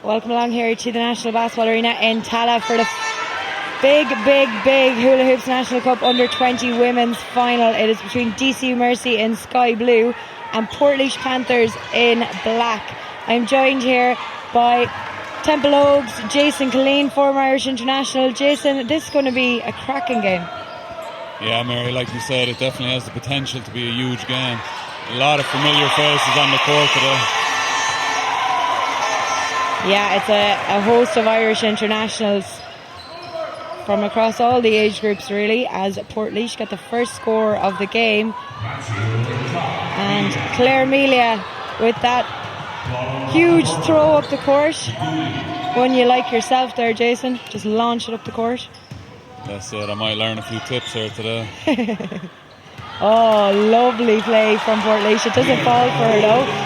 Welcome along here to the National Basketball Arena in Tala for the big Hula Hoops National Cup Under-20 Women's Final. It is between DCU Mercy in sky blue and Portlaoise Panthers in black. I'm joined here by Temple Oaks, Jason Killeen, former Irish international. Jason, this is going to be a cracking game. Yeah, Mary, like you said, it definitely has the potential to be a huge game. A lot of familiar faces on the court today. Yeah, it's a host of Irish internationals from across all the age groups, really, as Portlaoise got the first score of the game. And Claire Melia with that huge throw up the court. One you like yourself there, Jason. Just launch it up the court. That's it. I might learn a few tips here today. Oh, lovely play from Portlaoise. It doesn't fall for her, though.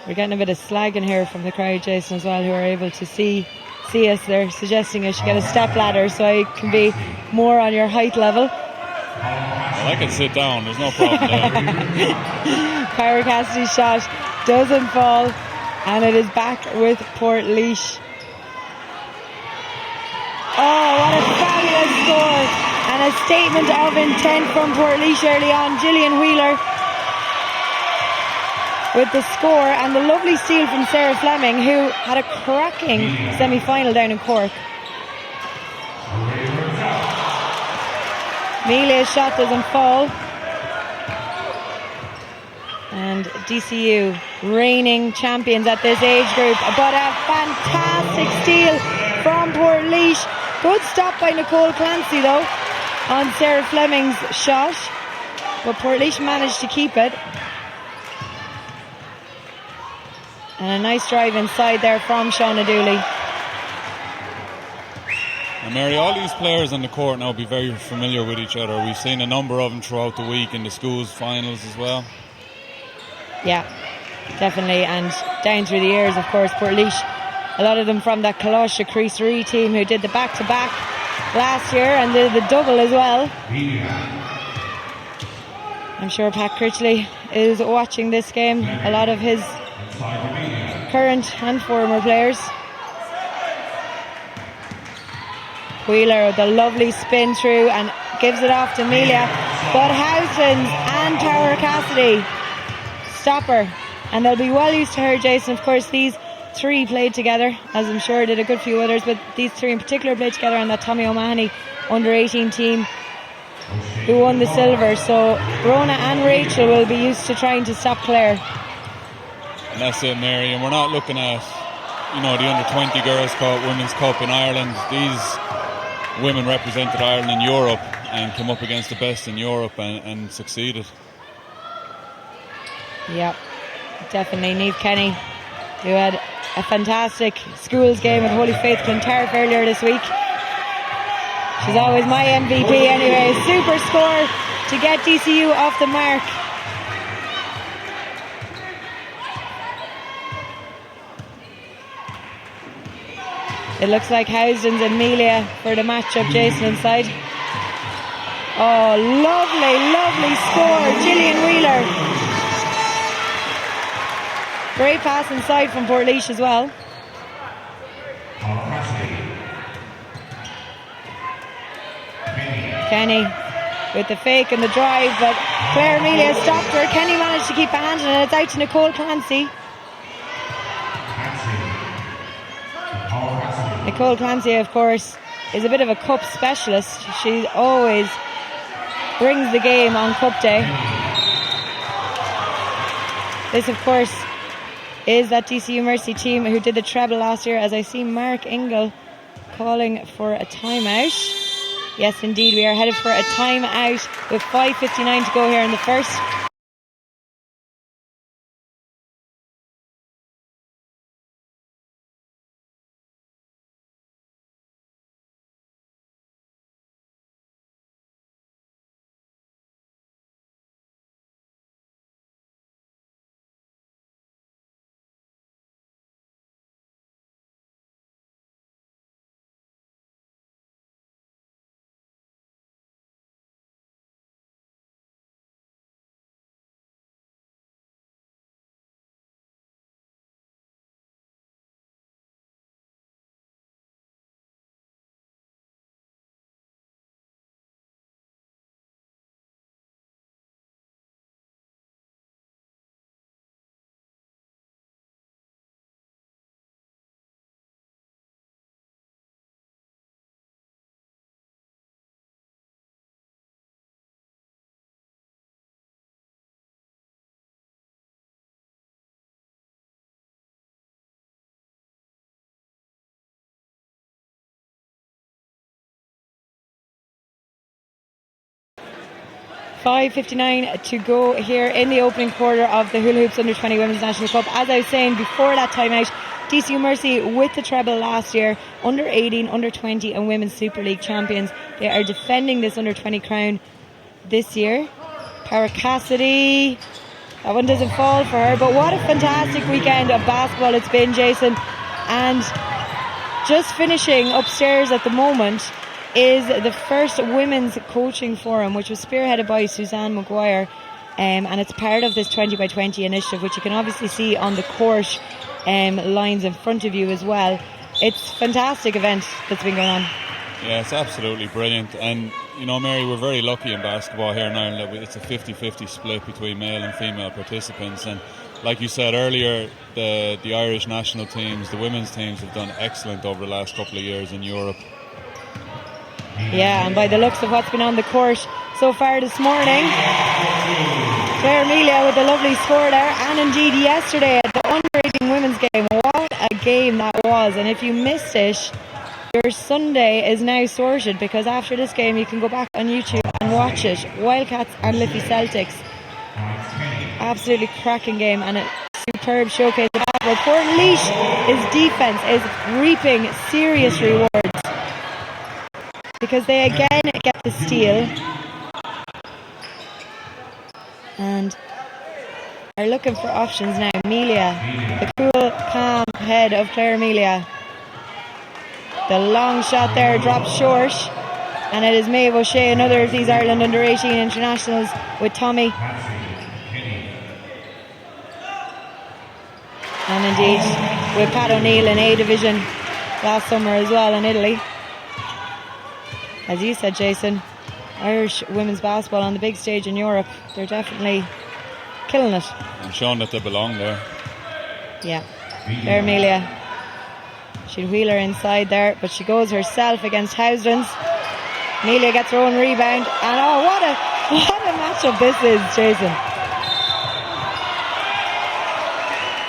We're getting a bit of slag in here from the crowd, Jason, as well, who are able to see us. They're suggesting I should get a step ladder so I can be more on your height level. Well, I can sit down, there's no problem there. Power Cassidy's shot doesn't fall, and it is back with Portlaoise. Oh, what a fabulous score, and a statement of intent from Portlaoise early on. Gillian Wheeler with the score, and the lovely steal from Sarah Fleming, who had a cracking semi-final down in Cork. Melia's shot doesn't fall. And DCU, reigning champions at this age group. But a fantastic steal from Portlaoise. Good stop by Nicole Clancy, though, on Sarah Fleming's shot. But Portlaoise managed to keep it. And a nice drive inside there from Shauna Dooley. And Mary, all these players on the court now will be very familiar with each other. We've seen a number of them throughout the week in the schools finals as well. Yeah, definitely. And down through the years, of course, Portlaoise, a lot of them from that Colossia Creasery team who did the back-to-back last year and did the double as well. I'm sure Pat Critchley is watching this game. A lot of his current and former players. Wheeler with a lovely spin through and gives it off to Melia, but Houslands and Power Cassidy stop her, and they'll be well used to her, Jason. Of course, these three played together, as I'm sure did a good few others, but these three in particular played together on that Tommy O'Mahony under-18 team who won the silver. So Rona and Rachel will be used to trying to stop Claire. And that's it, Mary. And we're not looking at, the under-20 Girls' Cup, Women's Cup in Ireland. These women represented Ireland in Europe and came up against the best in Europe and succeeded. Yep, definitely. Niamh Kenny, who had a fantastic schools game with Holy Faith Clontarf earlier this week. She's always my MVP anyway. Super score to get DCU off the mark. It looks like Houslands and Melia for the matchup, Jason, inside. Oh, lovely score. Gillian Wheeler. Great pass inside from Portlaoise as well. Kenny with the fake and the drive, but Claire Melia stopped her. Kenny managed to keep a hand on it, and it's out to Nicole Clancy. Nicole Clancy, of course, is a bit of a cup specialist. She always brings the game on Cup Day. This, of course, is that DCU Mercy team who did the treble last year, as I see Mark Ingle calling for a timeout. Yes, indeed, we are headed for a timeout with 5:59 to go here in the first. 5:59 to go here in the opening quarter of the Hula Hoops Under-20 Women's National Cup. As I was saying before that timeout, DCU Mercy with the treble last year, Under-18, Under-20 and Women's Super League champions. They are defending this Under-20 crown this year. Power Cassidy, that one doesn't fall for her, but what a fantastic weekend of basketball it's been, Jason. And just finishing upstairs at the moment is the first women's coaching forum, which was spearheaded by Suzanne Maguire, and it's part of this 20 by 20 initiative, which you can obviously see on the court lines in front of you as well. It's a fantastic event that's been going on. Yeah, it's absolutely brilliant. And you know, Mary, we're very lucky in basketball here in Ireland that it's a 50-50 split between male and female participants. And like you said earlier, the Irish national teams, the women's teams, have done excellent over the last couple of years in Europe. Yeah, and by the looks of what's been on the court so far this morning, Claire Amelia with a lovely score there, and indeed yesterday at the Under-18 women's game. What a game that was. And if you missed it, your Sunday is now sorted, because after this game you can go back on YouTube and watch it. Wildcats and Liffey Celtics. Absolutely cracking game and a superb showcase of basketball. Portlaoise, defence is reaping serious rewards, because they again get the steal and are looking for options now. Amelia, the cool, calm head of Claire Amelia. The long shot there drops short, and it is Maeve O'Shea, another of these Ireland Under-18 internationals, with Tommy. And indeed with Pat O'Neill in A Division last summer as well in Italy. As you said, Jason, Irish women's basketball on the big stage in Europe, they're definitely killing it. And showing that they belong there. Yeah. There, Amelia. She'd wheel her inside there, but she goes herself against Housdens. Amelia gets her own rebound, and oh, what a matchup this is, Jason.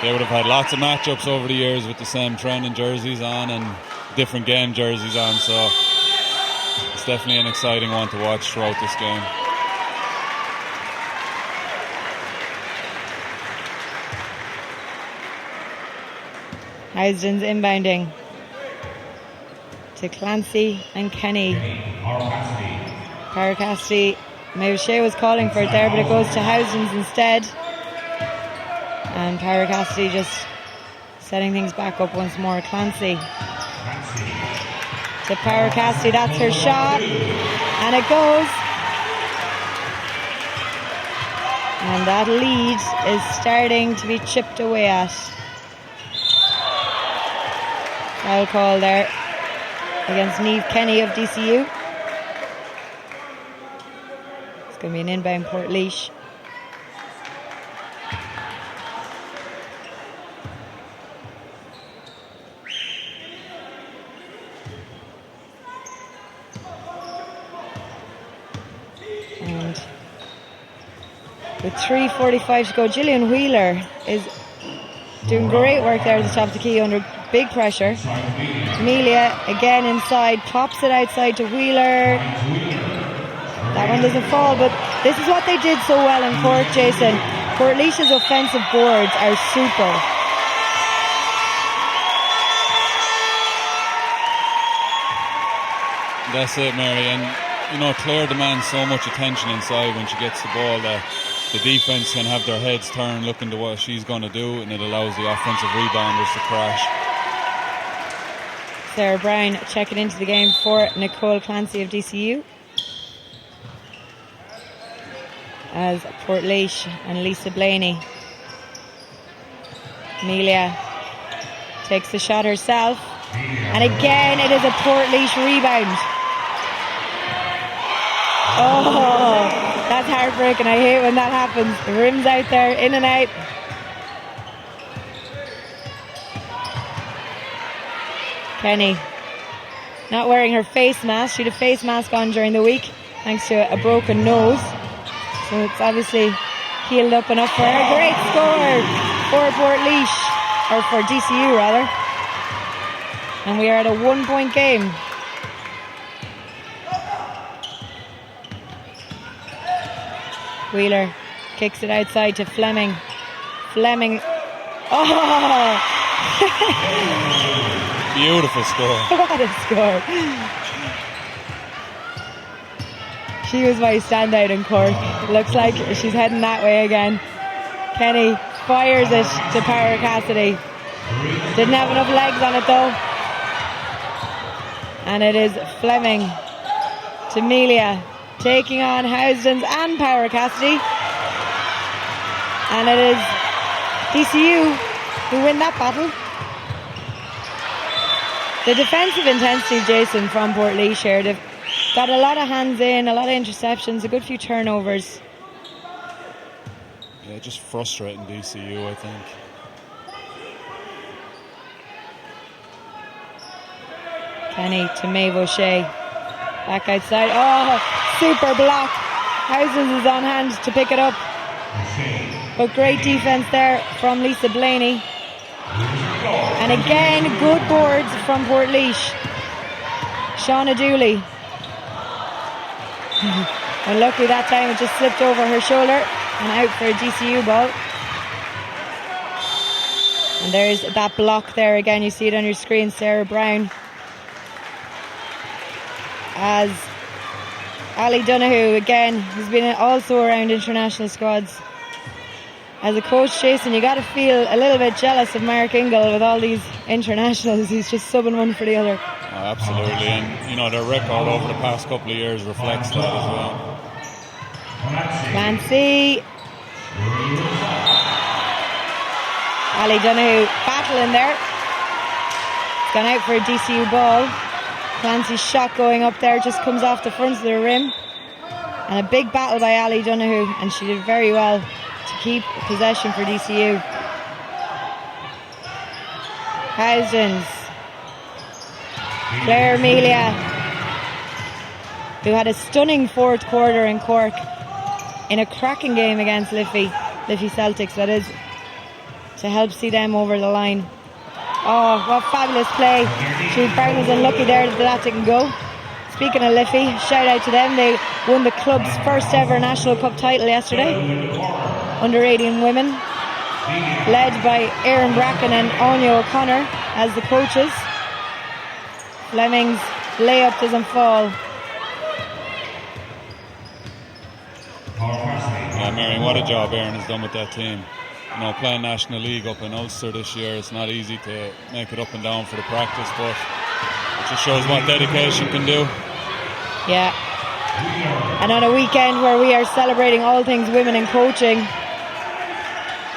They would have had lots of matchups over the years with the same training jerseys on and different game jerseys on, so it's definitely an exciting one to watch throughout this game. Housdens inbounding to Clancy and Kenny. Paracasti. Maeve Shea was calling for it there, but it goes to Housdens instead. And Paracasti just setting things back up once more. Clancy to Paracasti. That's her shot, and it goes. And that lead is starting to be chipped away at. Foul call there against Niamh Kenny of DCU. It's going to be an inbound Portlaoise. And with 3:45 to go, Gillian Wheeler is doing great work there at the top of the key under big pressure. Amelia again inside, pops it outside to Wheeler. That one doesn't fall, but this is what they did so well in court, Jason. Portlaoise's offensive boards are super. That's it, Mary. And you know, Claire demands so much attention inside when she gets the ball that the defense can have their heads turned looking to what she's going to do, and it allows the offensive rebounders to crash. Sarah Brown checking into the game for Nicole Clancy of DCU, as Portlaoise and Lisa Blaney. Amelia takes the shot herself, and again it is a Portlaoise rebound. Oh, that's heartbreaking. I hate when that happens. The rim's out there, in and out. Kenny not wearing her face mask. She had a face mask on during the week thanks to a broken nose, so it's obviously healed up enough for her. Great score for Portlaoise, or for DCU rather, and we are at a 1-point game. Wheeler kicks it outside to Fleming. Fleming. Oh! Beautiful score. What a score. She was my standout in Cork. Looks like she's heading that way again. Kenny fires it to Power Cassidy. Didn't have enough legs on it though. And it is Fleming to Melia, taking on Housdens and Power Cassidy. And it is DCU who win that battle. The defensive intensity, Jason, from Portlaoise here, they've got a lot of hands in, a lot of interceptions, a good few turnovers. Yeah, just frustrating DCU, I think. Kenny to Maeve O'Shea. Back outside. Oh, super block. Housdens is on hand to pick it up. But great defence there from Lisa Blaney. And again, good boards from Portlaoise. Shauna Dooley. Unlucky that time, it just slipped over her shoulder and out for a DCU ball. And there's that block there again, you see it on your screen, Sarah Brown. As Ali Donoghue again has been also around international squads. As a coach, Jason, you got to feel a little bit jealous of Mark Ingle with all these internationals. He's just subbing one for the other. Oh, absolutely, and you know their record over the past couple of years reflects that as well. Clancy. Ali Donoghue battling there. It's gone out for a DCU ball. Clancy's shot going up there just comes off the front of the rim. And a big battle by Ali Donoghue, and she did very well to keep possession for DCU. Housdens. Claire Melia, who had a stunning fourth quarter in Cork in a cracking game against Liffey Celtics, that is, to help see them over the line. Oh, what fabulous play. Brown was unlucky there that didn't go. Speaking of Liffey, shout out to them. They won the club's first ever National Cup title yesterday, under 18 women, led by Erin Bracken and Anya O'Connor as the coaches. Fleming's layup doesn't fall. Yeah, Marion, what a job Erin has done with that team. You know, playing National League up in Ulster this year, it's not easy to make it up and down for the practice, but it just shows what dedication can do. Yeah. And on a weekend where we are celebrating all things women in coaching,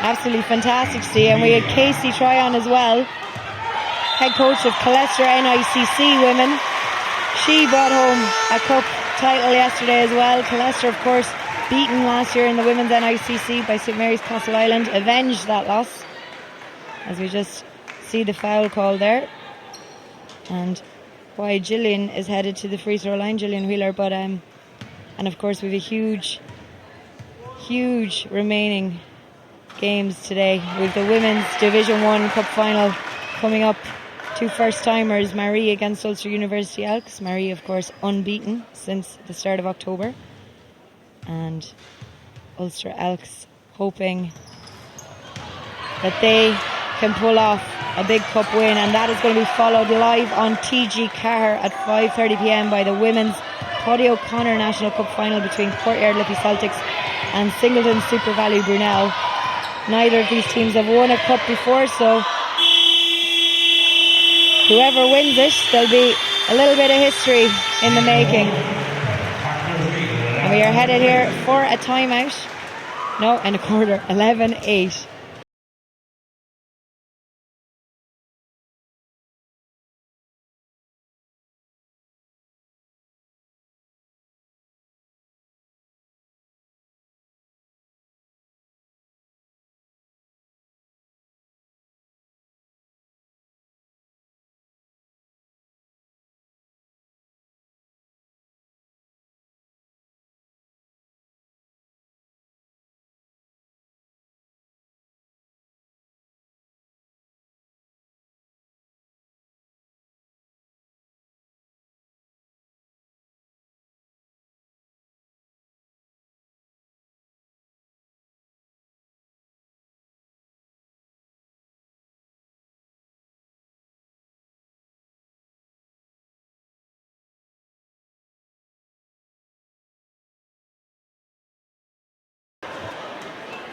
absolutely fantastic to see. And we had Casey Tryon as well, head coach of Colester NICC women. She brought home a cup title yesterday as well. Colester, of course, beaten last year in the women's NICC by St Mary's Castle Island, avenged that loss, as we just see the foul call there. And why Gillian is headed to the free throw line, Gillian Wheeler, but and of course we have a huge remaining games today with the women's Division 1 Cup final coming up. Two first timers, Marie against Ulster University Elks. Marie, of course, unbeaten since the start of October, and Ulster Elks hoping that they can pull off a big cup win, and that is going to be followed live on TG Car at 5:30 p.m. by the women's Paddy O'Connor National Cup final between Courtyard Liffey Celtics and Singleton Super Valley Brunel. Neither of these teams have won a cup before, so whoever wins it, there'll be a little bit of history in the making. And we are headed here for a timeout. No, and a quarter, 11-8.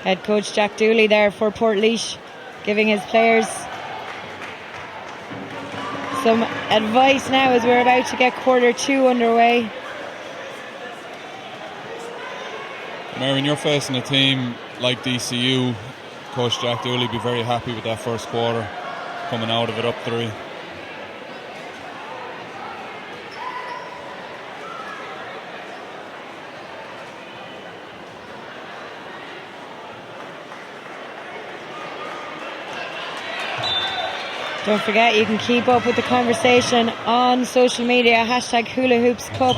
Head coach Jack Dooley there for Portlaoise, giving his players some advice now as we're about to get quarter 2 underway. Marion, you're facing a team like DCU. Coach Jack Dooley will be very happy with that first quarter, coming out of it up 3. Don't forget, you can keep up with the conversation on social media, #HulaHoopsCup.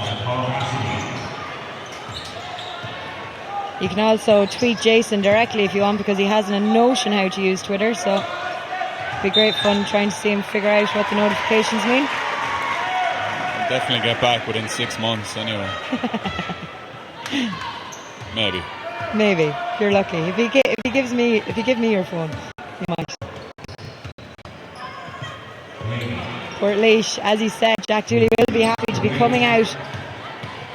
You can also tweet Jason directly if you want, because he hasn't a notion how to use Twitter, so it'd be great fun trying to see him figure out what the notifications mean. I'll definitely get back within 6 months anyway. Maybe. If you're lucky. If you give me your phone, you might. Portlaoise, as he said, Jack Dooley will be happy to be coming out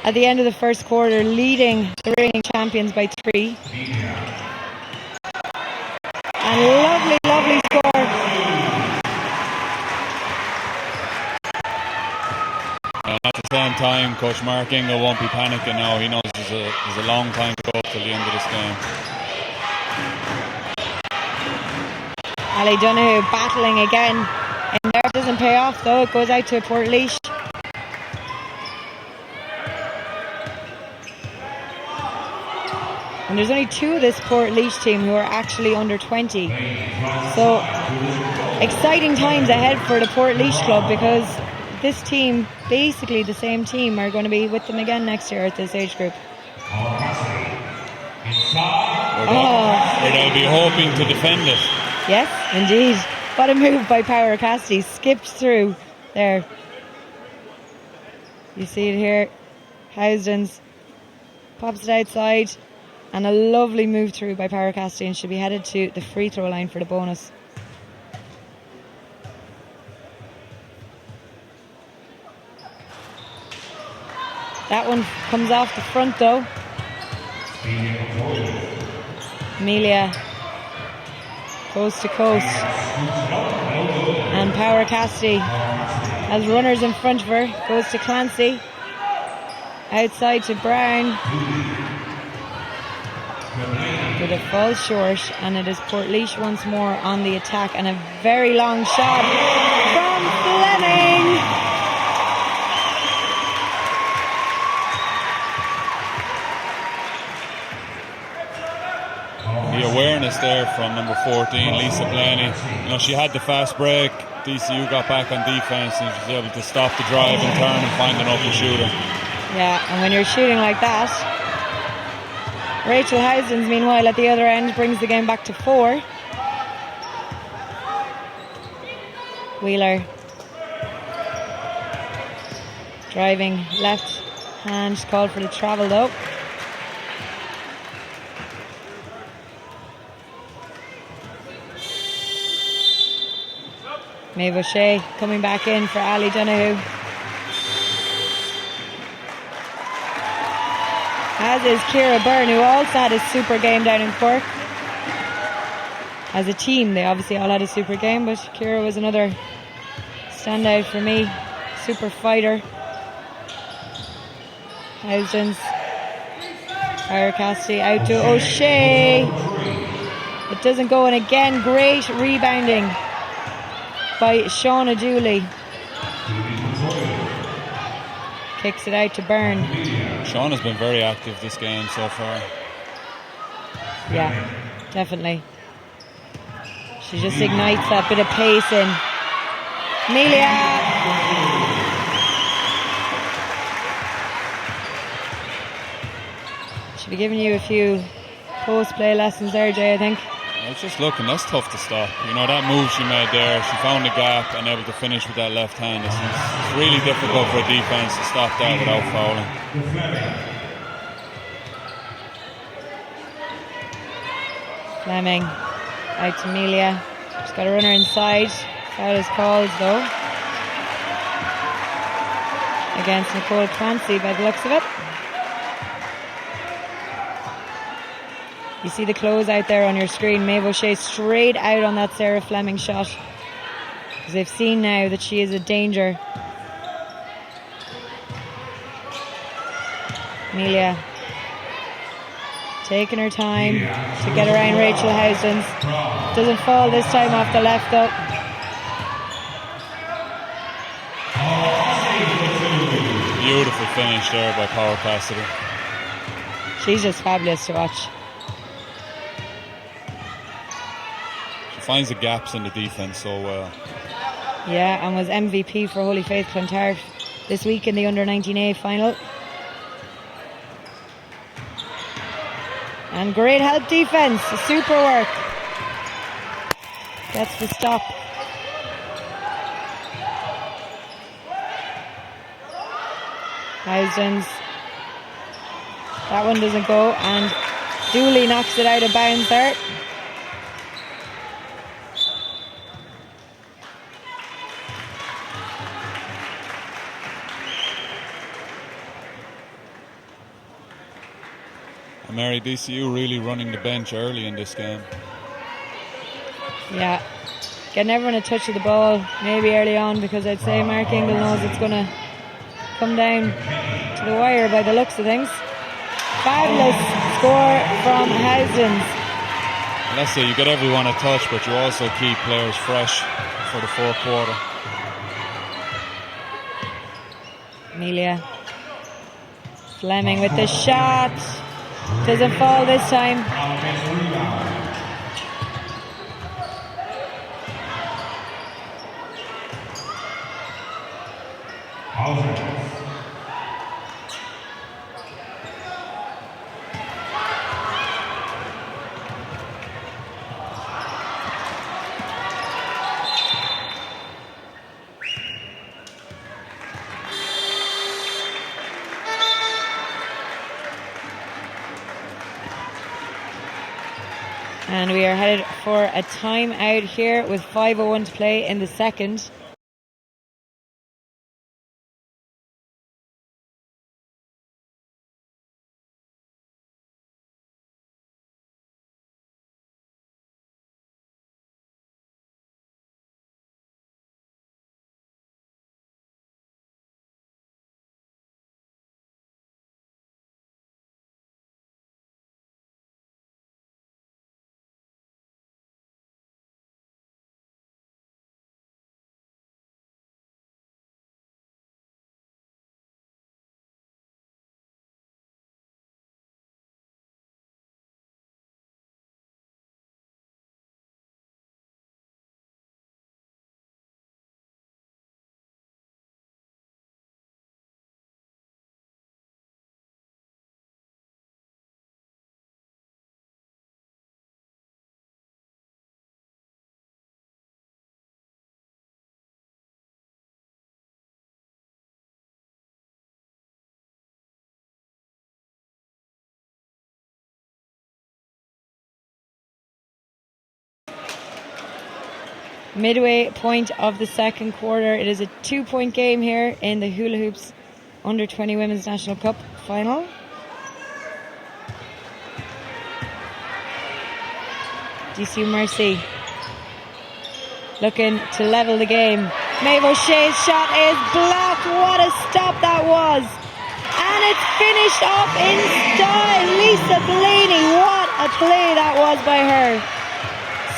at the end of the first quarter, leading the reigning champions by 3. And lovely score. And at the same time, Coach Mark Ingle won't be panicking now. He knows there's a long time to go till the end of this game. Ali Donoghue battling again. And there doesn't pay off though, it goes out to Portlaoise. And there's only 2 of this Portlaoise team who are actually under 20. So exciting times ahead for the Portlaoise club, because this team, basically the same team, are going to be with them again next year at this age group. Or they'll be hoping to defend it. Yes, indeed. What a move by Power Cassidy. Skipped through there. You see it here. Housdens pops it outside. And a lovely move through by Power Cassidy, and should be headed to the free throw line for the bonus. That one comes off the front though. Amelia coast to coast, and Power Cassidy has runners in front of her. Goes to Clancy, outside to Brown, but it falls short, and it is Portlaoise once more on the attack, and a very long shot from Fleming. The awareness there from number 14, Lisa Blaney. You know, she had the fast break. DCU got back on defense and she was able to stop the drive and turn and find an open shooter. Yeah, and when you're shooting like that, Rachel Housdens, meanwhile, at the other end, brings the game back to 4. Wheeler driving left hand, called for the travel though. Maeve O'Shea coming back in for Ali Donoghue. As is Ciara Byrne, who also had a super game down in Cork. As a team, they obviously all had a super game, but Ciara was another standout for me. Super fighter. Housdens. Power Cassidy out to O'Shea. It doesn't go, and again, great rebounding by Shauna Dooley. Kicks it out to Byrne. Sean has been very active this game so far. Yeah, definitely. She just ignites that bit of pace in. Amelia! Should be giving you a few post-play lessons there, Jay, I think. I was just looking, that's tough to stop. You know, that move she made there, she found the gap and able to finish with that left hand. It's really difficult for a defense to stop that without fouling. Fleming out to Amelia. She's got a runner inside. Foul is called though against Nicole Clancy by the looks of it. You see the close out there on your screen. Maeve O'Shea straight out on that Sarah Fleming shot. Because they've seen now that she is a danger. Amelia taking her time to get around Rachel Housens. Doesn't fall this time off the left though. Beautiful finish there by Power Cassidy. She's just fabulous to watch. She finds the gaps in the defence so well. Yeah, and was MVP for Holy Faith Clontarf this week in the under-19A final. And great help defence, super work. Gets the stop. Housens. That one doesn't go, and Dooley knocks it out of bounds there. Mary, DCU really running the bench early in this game. Yeah, getting everyone a touch of the ball maybe early on, because I'd say Mark Ingle knows it's going to come down to the wire by the looks of things. Fabulous score from Housens. And that's it, you get everyone a touch, but you also keep players fresh for the fourth quarter. Amelia Fleming with the shot. Doesn't fall this time. And we are headed for a timeout here with 5:01 to play in the second. Midway point of the second quarter. It is a 2-point game here in the Hula Hoops Under 20 Women's National Cup final. DCU Mercy looking to level the game. Maeve O'Shea's shot is blocked. What a stop that was. And it's finished off in style. Lisa Blaney, what a play that was by her.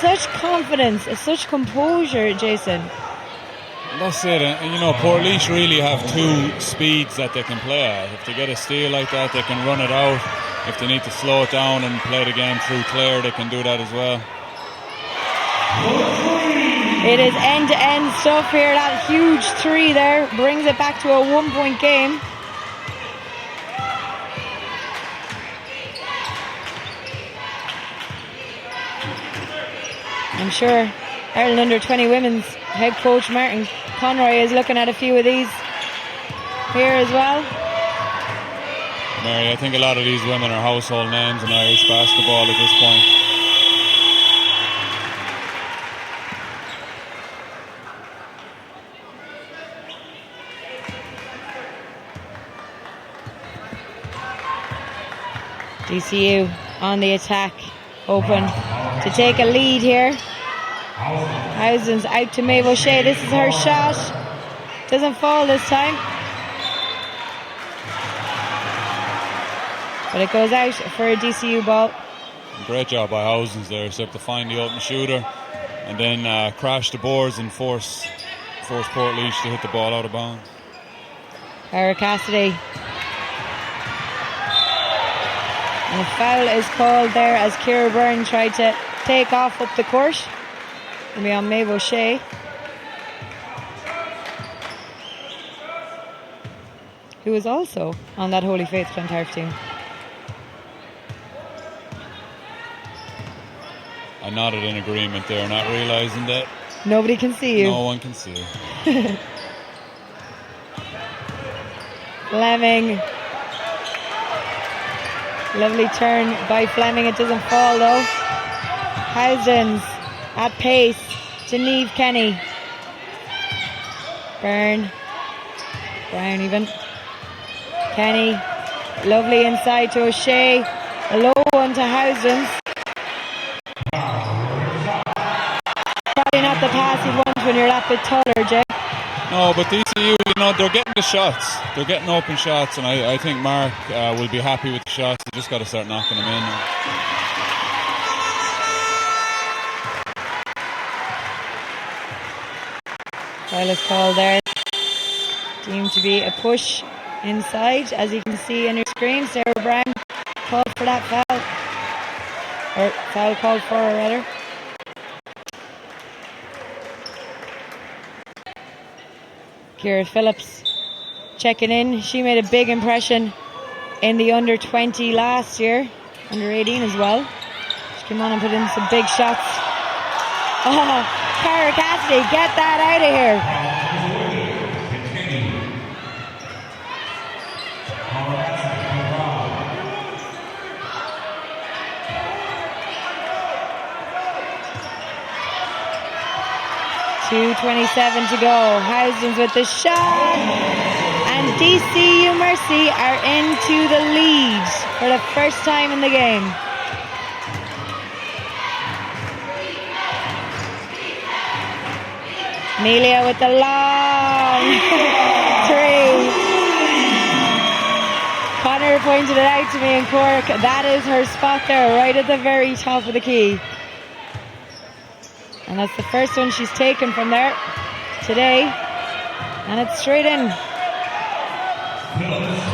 Such confidence, such composure, Jason. That's it, and you know, Portlaoise really have two speeds that they can play at. If they get a steal like that, they can run it out. If they need to slow it down and play the game through Clare, they can do that as well. It is end-to-end stuff here. That huge three there brings it back to a 1-point game. I'm sure Ireland Under 20 Women's head coach Martin Conroy is looking at a few of these here as well. Mary, I think a lot of these women are household names in Irish basketball at this point. DCU on the attack. Open to take a lead here. Housen's out to Maeve O'Shea. This is her shot. Doesn't fall this time. But it goes out for a DCU ball. Great job by Housens there. So to find the open shooter and then crash the boards and force Portlaoise to hit the ball out of bounds. Cara Cassidy. And a foul is called there as Ciara Byrne tried to take off up the court. It'll be on Maeve O'Shea. Who is also on that Holy Faith Clontarf team. I nodded in agreement there, not realising that nobody can see you. No one can see. Fleming. Lovely turn by Fleming. It doesn't fall though. Housens at pace to Niamh Kenny. Byrne. Brown even. Kenny. Lovely inside to O'Shea. A low one to Housens. Probably not the pass you'd want when you're that bit taller, Jay. No, but DCU, they're getting the shots. They're getting open shots, and I think Mark will be happy with the shots. They just got to start knocking them in. Foul is called there. Deemed to be a push inside, as you can see on your screen. Sarah Brown called for that foul. Or foul called for her, rather. Ciara Phillips checking in. She made a big impression in the under 20 last year, under 18 as well. She came on and put in some big shots. Oh, Cara Cassidy, get that out of here. 2:27 to go. Housens with the shot. And DCU Mercy are into the lead for the first time in the game. Amelia with the long three. Connor pointed it out to me in Cork. That is her spot there, right at the very top of the key. And that's the first one she's taken from there today. And it's straight in.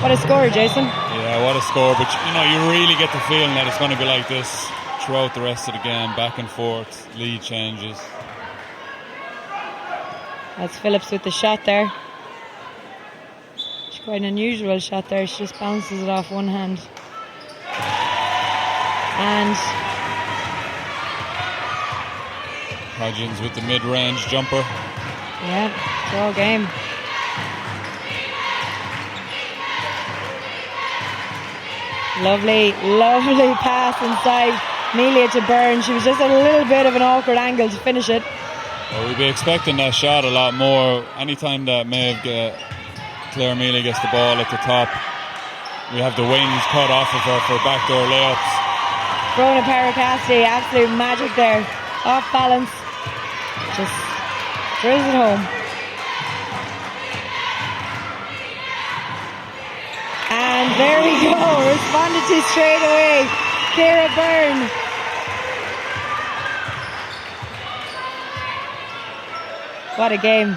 What a score, Jason. Yeah, what a score. But, you really get the feeling that it's going to be like this throughout the rest of the game. Back and forth, lead changes. That's Phillips with the shot there. It's quite an unusual shot there. She just bounces it off one hand. And Hodgins with the mid-range jumper. yeah, it's all game. Lovely pass inside. Amelia to Byrne. She was just a little bit of an awkward angle to finish it. Well, we'd be expecting that shot a lot more. Anytime that Claire Amelia gets the ball at the top, we have the wings cut off of her for backdoor layups. Rona Paracasti, absolute magic there. Off balance. Just drills it home. And there we go. Responded to straight away. Ciara Byrne. What a game.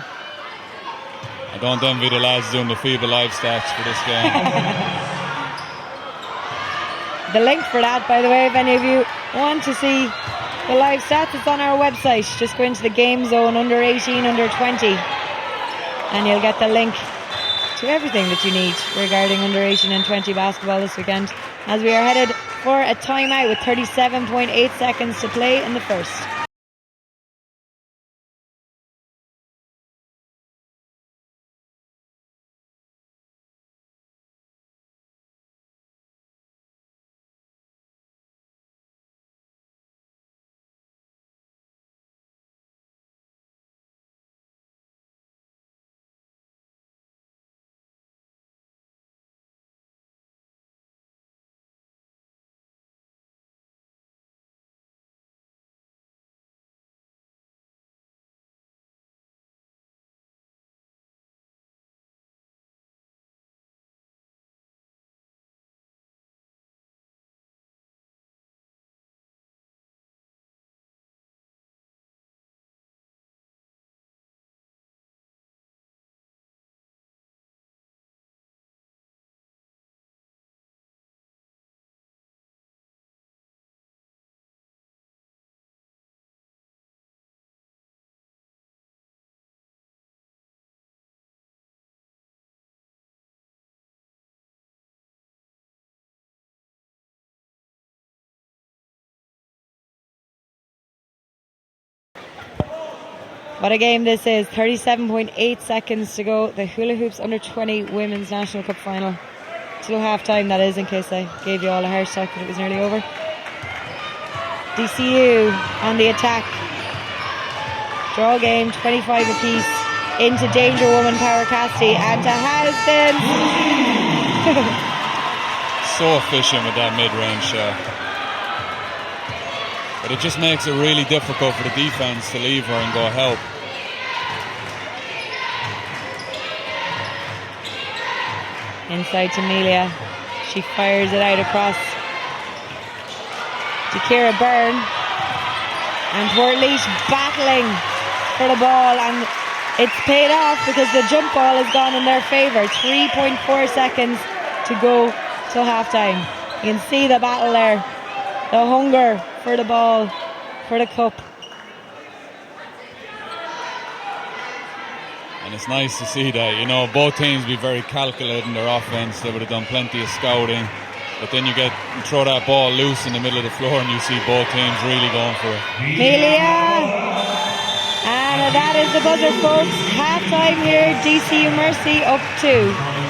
I don't envy the lads doing the FIBA live stats for this game. The link for that, by the way, if any of you want to see the live stats, it's on our website. Just go into the game zone under 18, under 20, and you'll get the link to everything that you need regarding under 18 and 20 basketball this weekend, as we are headed for a timeout with 37.8 seconds to play in the first. What a game this is. 37.8 seconds to go. The Hula Hoops Under 20 Women's National Cup Final. Till half time, that is, in case I gave you all a heart attack because it was nearly over. DCU on the attack. Draw game, 25 apiece. Into Danger Woman Power Cassidy and to Houston. So efficient with that mid-range shot. But it just makes it really difficult for the defense to leave her and go help. Inside to Amelia. She fires it out across to Ciara Byrne. And Portlaoise battling for the ball, and it's paid off because the jump ball has gone in their favour. 3.4 seconds to go till half time. You can see the battle there. The hunger for the ball, for the cup. And it's nice to see that, you know, both teams be very calculated in their offense. They would have done plenty of scouting, but then you throw that ball loose in the middle of the floor and you see both teams really going for it. Amelia! And that is the buzzer, folks. Half time here, DCU Mercy up 2.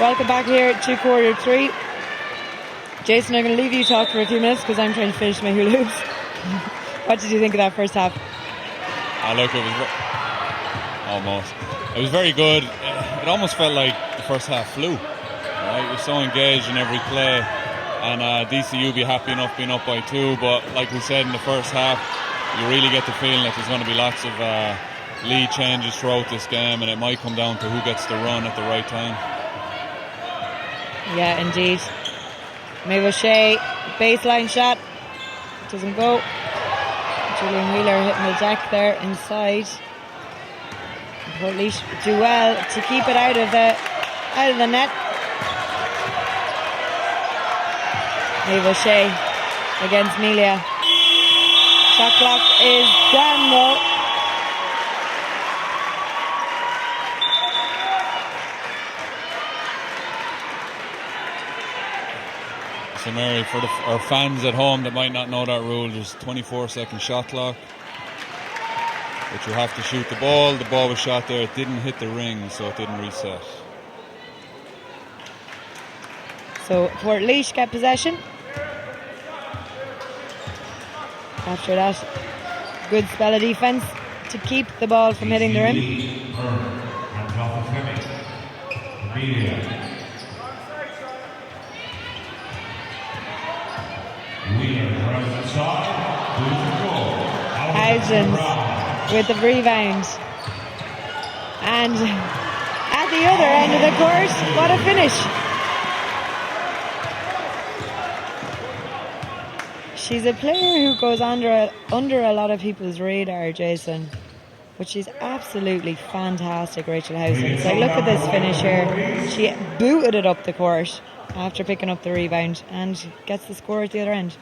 Welcome back here to quarter 3. Jason, I'm going to leave you talk for a few minutes because I'm trying to finish my hula hoops. What did you think of that first half? Look, it was very good. It almost felt like the first half flew. Right? You're so engaged in every play, and DCU be happy enough being up by 2. But like we said in the first half, you really get the feeling that there's going to be lots of lead changes throughout this game, and it might come down to who gets the run at the right time. Yeah, indeed. Maeve O'Shea, baseline shot, doesn't go. Julian Wheeler hitting the deck there inside. Portlaoise do well to keep it out of the net. Maeve O'Shea against Melia. Shot clock is gone though. So Mary, for our fans at home that might not know that rule, there's a 24-second shot clock. But you have to shoot the ball. The ball was shot there. It didn't hit the ring, so it didn't reset. So Portlaoise get possession. After that, good spell of defence to keep the ball from hitting the rim. Hougens with the rebound. And at the other end of the court, what a finish. She's a player who goes under a lot of people's radar, Jason. But she's absolutely fantastic, Rachel Hougens. Like, look at this finish here. She booted it up the court after picking up the rebound and gets the score at the other end.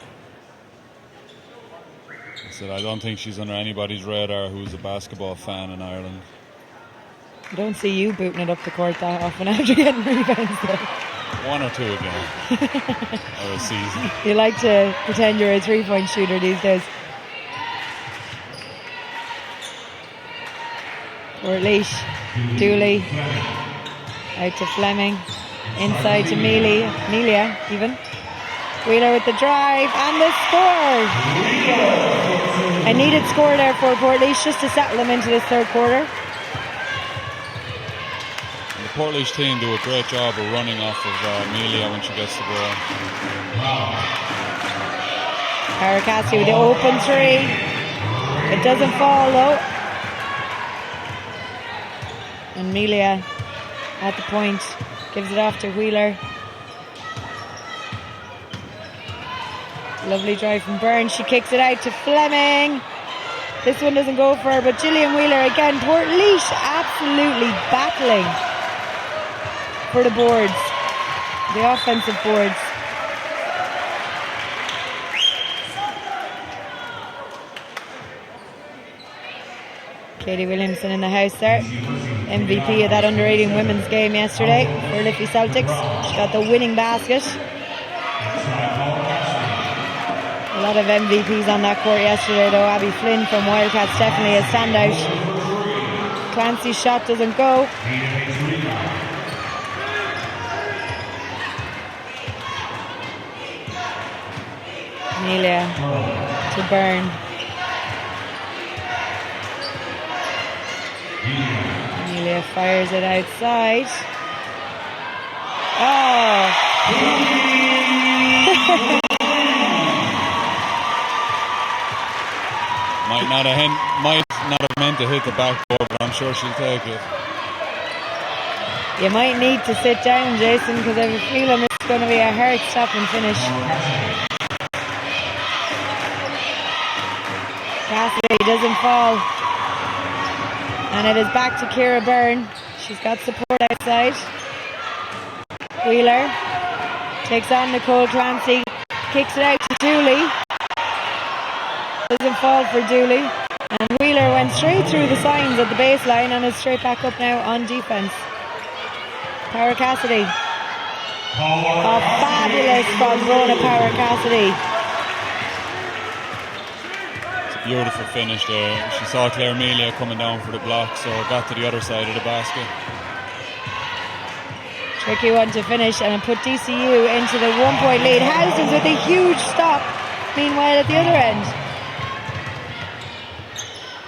I don't think she's under anybody's radar who's a basketball fan in Ireland. I don't see you booting it up the court that often after getting rebounds though. 1 or 2 a game. Or a season. You like to pretend you're a 3-point shooter these days. Portlaoise, Dooley, out to Fleming, inside to Melia even. Wheeler with the drive and the score. A needed score there for Portlaoise just to settle them into this third quarter. And the Portlaoise team do a great job of running off of Melia when she gets the ball. Paracassi with the open 3. It doesn't fall though. And Melia at the point gives it off to Wheeler. Lovely drive from Byrne. She kicks it out to Fleming. This one doesn't go for her, but Gillian Wheeler again. Portlaoise absolutely battling for the boards, the offensive boards. Katie Williamson in the house there. MVP of that under-18 women's game yesterday for Liffey Celtics. She got the winning basket. A lot of MVPs on that court yesterday though. Abby Flynn from Wildcats definitely a standout. Clancy's shot doesn't go. Melia to Byrne. Melia fires it outside. Oh! Might not have meant to hit the backboard, but I'm sure she'll take it. You might need to sit down, Jason, because I have a feeling it's going to be a heart-stopping finish. Cassidy doesn't fall. And it is back to Ciara Byrne. She's got support outside. Wheeler takes on Nicole Clancy. Kicks it out to Dooley. Doesn't fall for Dooley. And Wheeler went straight through the signs at the baseline and is straight back up now on defence. Power Cassidy. A fabulous from Rona Power Cassidy. It's a beautiful finish there. She saw Claire Melia coming down for the block, so got to the other side of the basket. Tricky one to finish, and it put DCU into the 1 point lead. Housens with a huge stop, meanwhile at the other end.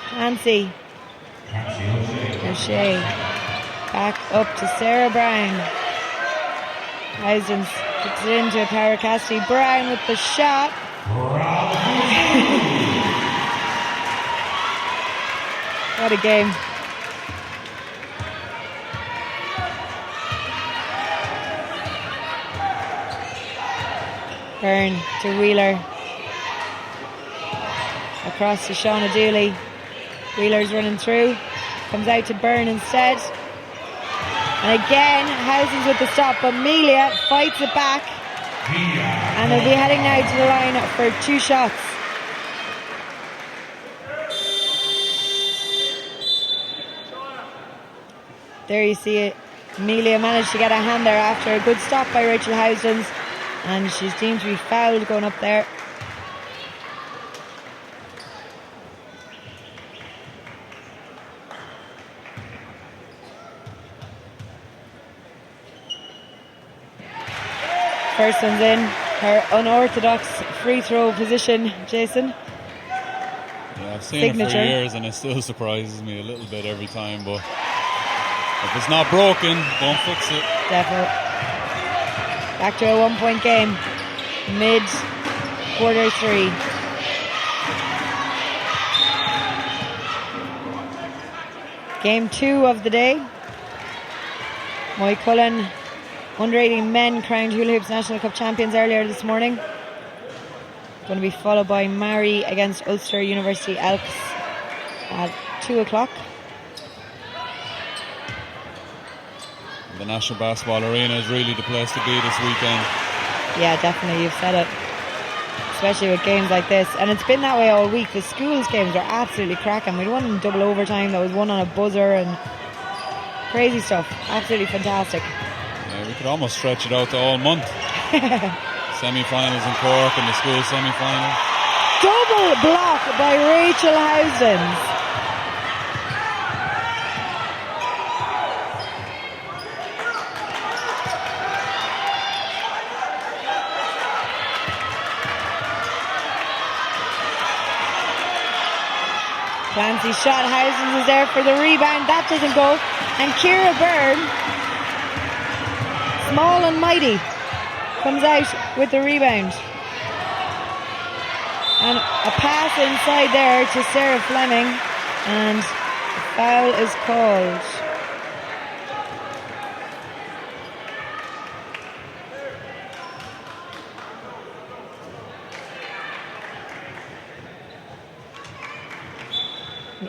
Clancy. O'Shea. Back up to Sarah Brown. Housens puts it into Power Cassidy. Brown with the shot. What a game. Byrne to Wheeler. Across to Shauna Dooley. Wheeler's running through. Comes out to Byrne instead. And again, Housens with the stop, but Melia fights it back. And they'll be heading now to the line for 2 shots. There you see it. Melia managed to get a hand there after a good stop by Rachel Housens. And she's deemed to be fouled going up there. First one's in. Her unorthodox free throw position, Jason. Yeah, I've seen it for years and it still surprises me a little bit every time, but if it's not broken, don't fix it. Definitely. Back to a 1 point game. Mid quarter 3. Game 2 of the day. Moycullen under 18 men crowned Hula Hoops National Cup champions earlier this morning. Going to be followed by Mary against Ulster University Elks at 2 o'clock. The National Basketball Arena is really the place to be this weekend. Yeah, definitely, you've said it. Especially with games like this. And it's been that way all week. The schools games are absolutely cracking. We had one in double overtime, that was one on a buzzer, and crazy stuff. Absolutely fantastic. Yeah, we could almost stretch it out to all month. Semi-finals in Cork and the school semi-final. Double block by Rachel Housens. Clancy shot, Housens is there for the rebound, that doesn't go, and Ciara Byrne, small and mighty, comes out with the rebound. And a pass inside there to Sarah Fleming, and the foul is called.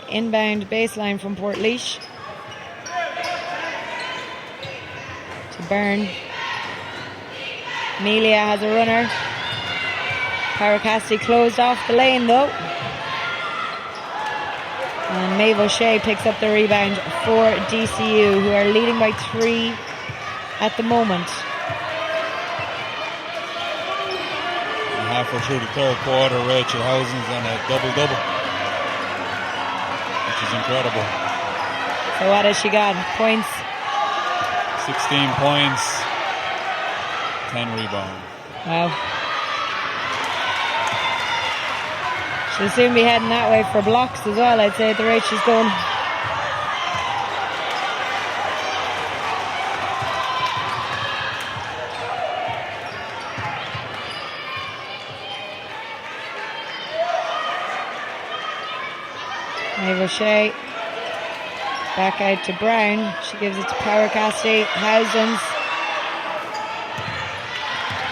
Inbound baseline from Portlaoise to Byrne. Melia has a runner. Paracasti closed off the lane though. And Maeve O'Shea picks up the rebound for DCU, who are leading by 3 at the moment. Halfway through the third quarter, Rachel Housens on a double-double. Which is incredible. So what has she got? Points? 16 points, 10 rebounds. Wow. She'll soon be heading that way for blocks as well, I'd say, at the rate she's going. Maeve O'Shea back out to Brown. She gives it to Power Cassidy. Housens.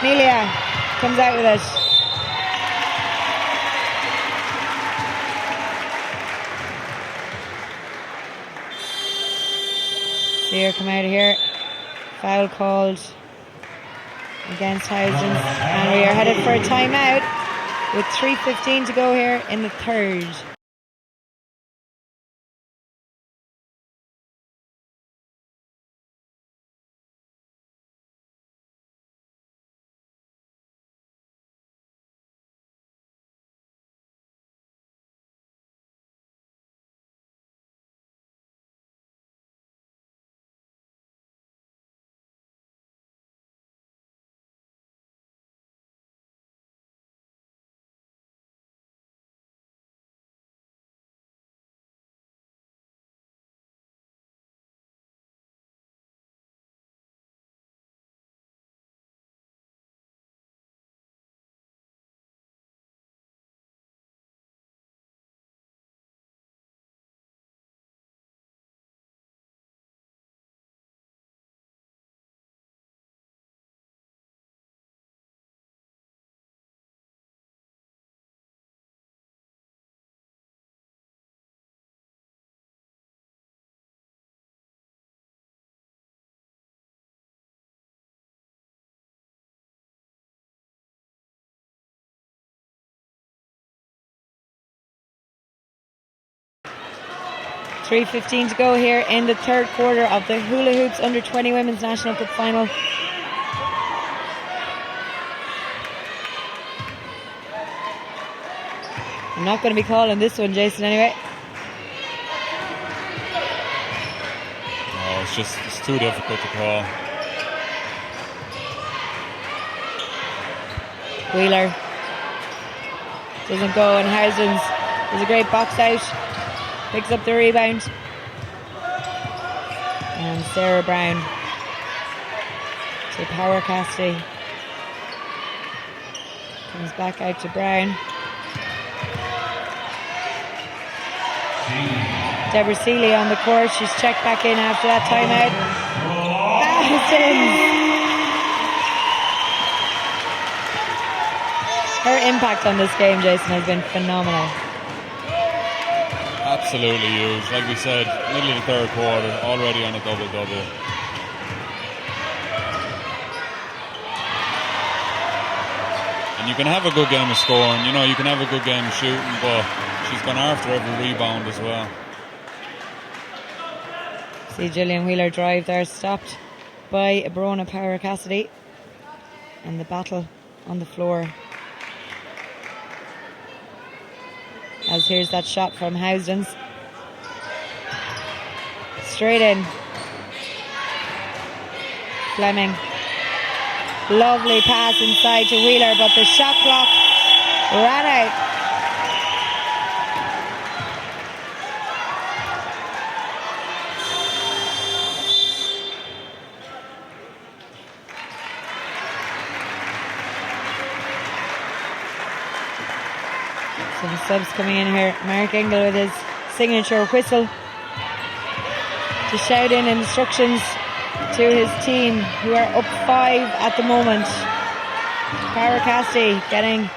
Melia comes out with it. See her come out of here. Foul called against Housens. And we are headed for a timeout with 3:15 to go here in the third. 3:15 to go here in the third quarter of the Hula Hoops Under 20 Women's National Cup Final. I'm not going to be calling this one, Jason, anyway. No, it's too difficult to call. Wheeler doesn't go, and Housens does a great box out, picks up the rebound, and Sarah Brown to Power Cassidy, comes back out to Brown. Deborah Seeley on the court, she's checked back in after that timeout. Her impact on this game, Jason, has been phenomenal. Absolutely huge. Like we said, middle of the third quarter, already on a double-double. And you can have a good game of scoring, you know, you can have a good game of shooting, but she's gone after every rebound as well. See Gillian Wheeler drive there, stopped by Brona Power Cassidy, and the battle on the floor. As here's that shot from Housens. Straight in. Fleming. Lovely pass inside to Wheeler, but the shot clock ran out. Some subs coming in here. Mark Engel with his signature whistle to shout in instructions to his team, who are up 5 at the moment. Power Cassidy getting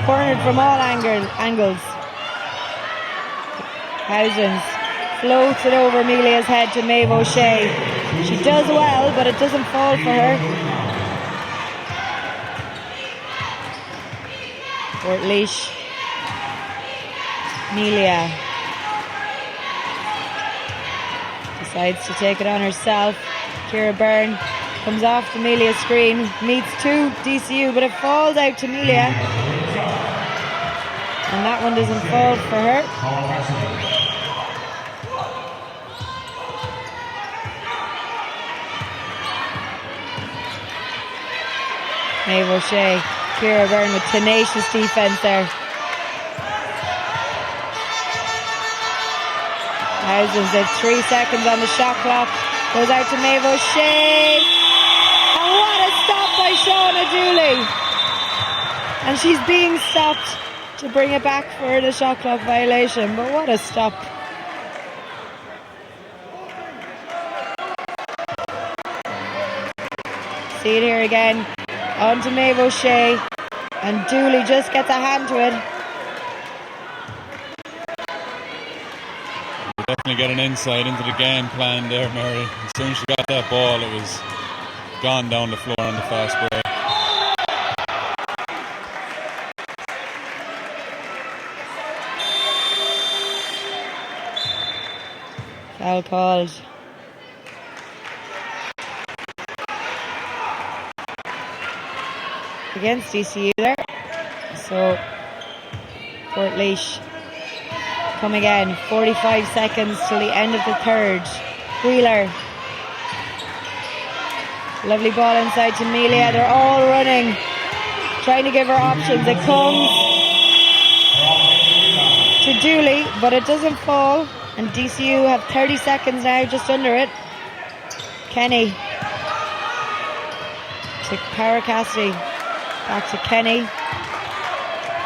cornered from all angles. Housens floats it over Amelia's head to Maeve O'Shea. She does well, but it doesn't fall for her. Portlaoise. Amelia decides to take it on herself. Ciara Byrne comes off Amelia's screen, meets 2 DCU, but it falls out to Amelia, and that one doesn't fall for her. Maeve O'Shea, Ciara Byrne with tenacious defence there. Housens, they have 3 seconds on the shot clock. Goes out to Maeve O'Shea. And what a stop by Shauna Dooley. And she's being stopped to bring it back for the shot clock violation. But what a stop. See it here again. On to Maeve O'Shea. And Dooley just gets a hand to it. Definitely get an insight into the game plan there, Mary. As soon as she got that ball, it was gone down the floor on the fast break. Foul called. Against DCU there. So, Portlaoise come again. 45 seconds till the end of the third. Wheeler. Lovely ball inside to Amelia. They're all running, trying to give her options. It comes to Dooley, but it doesn't fall. And DCU have 30 seconds now, just under it. Kenny to Power Cassidy. Back to Kenny.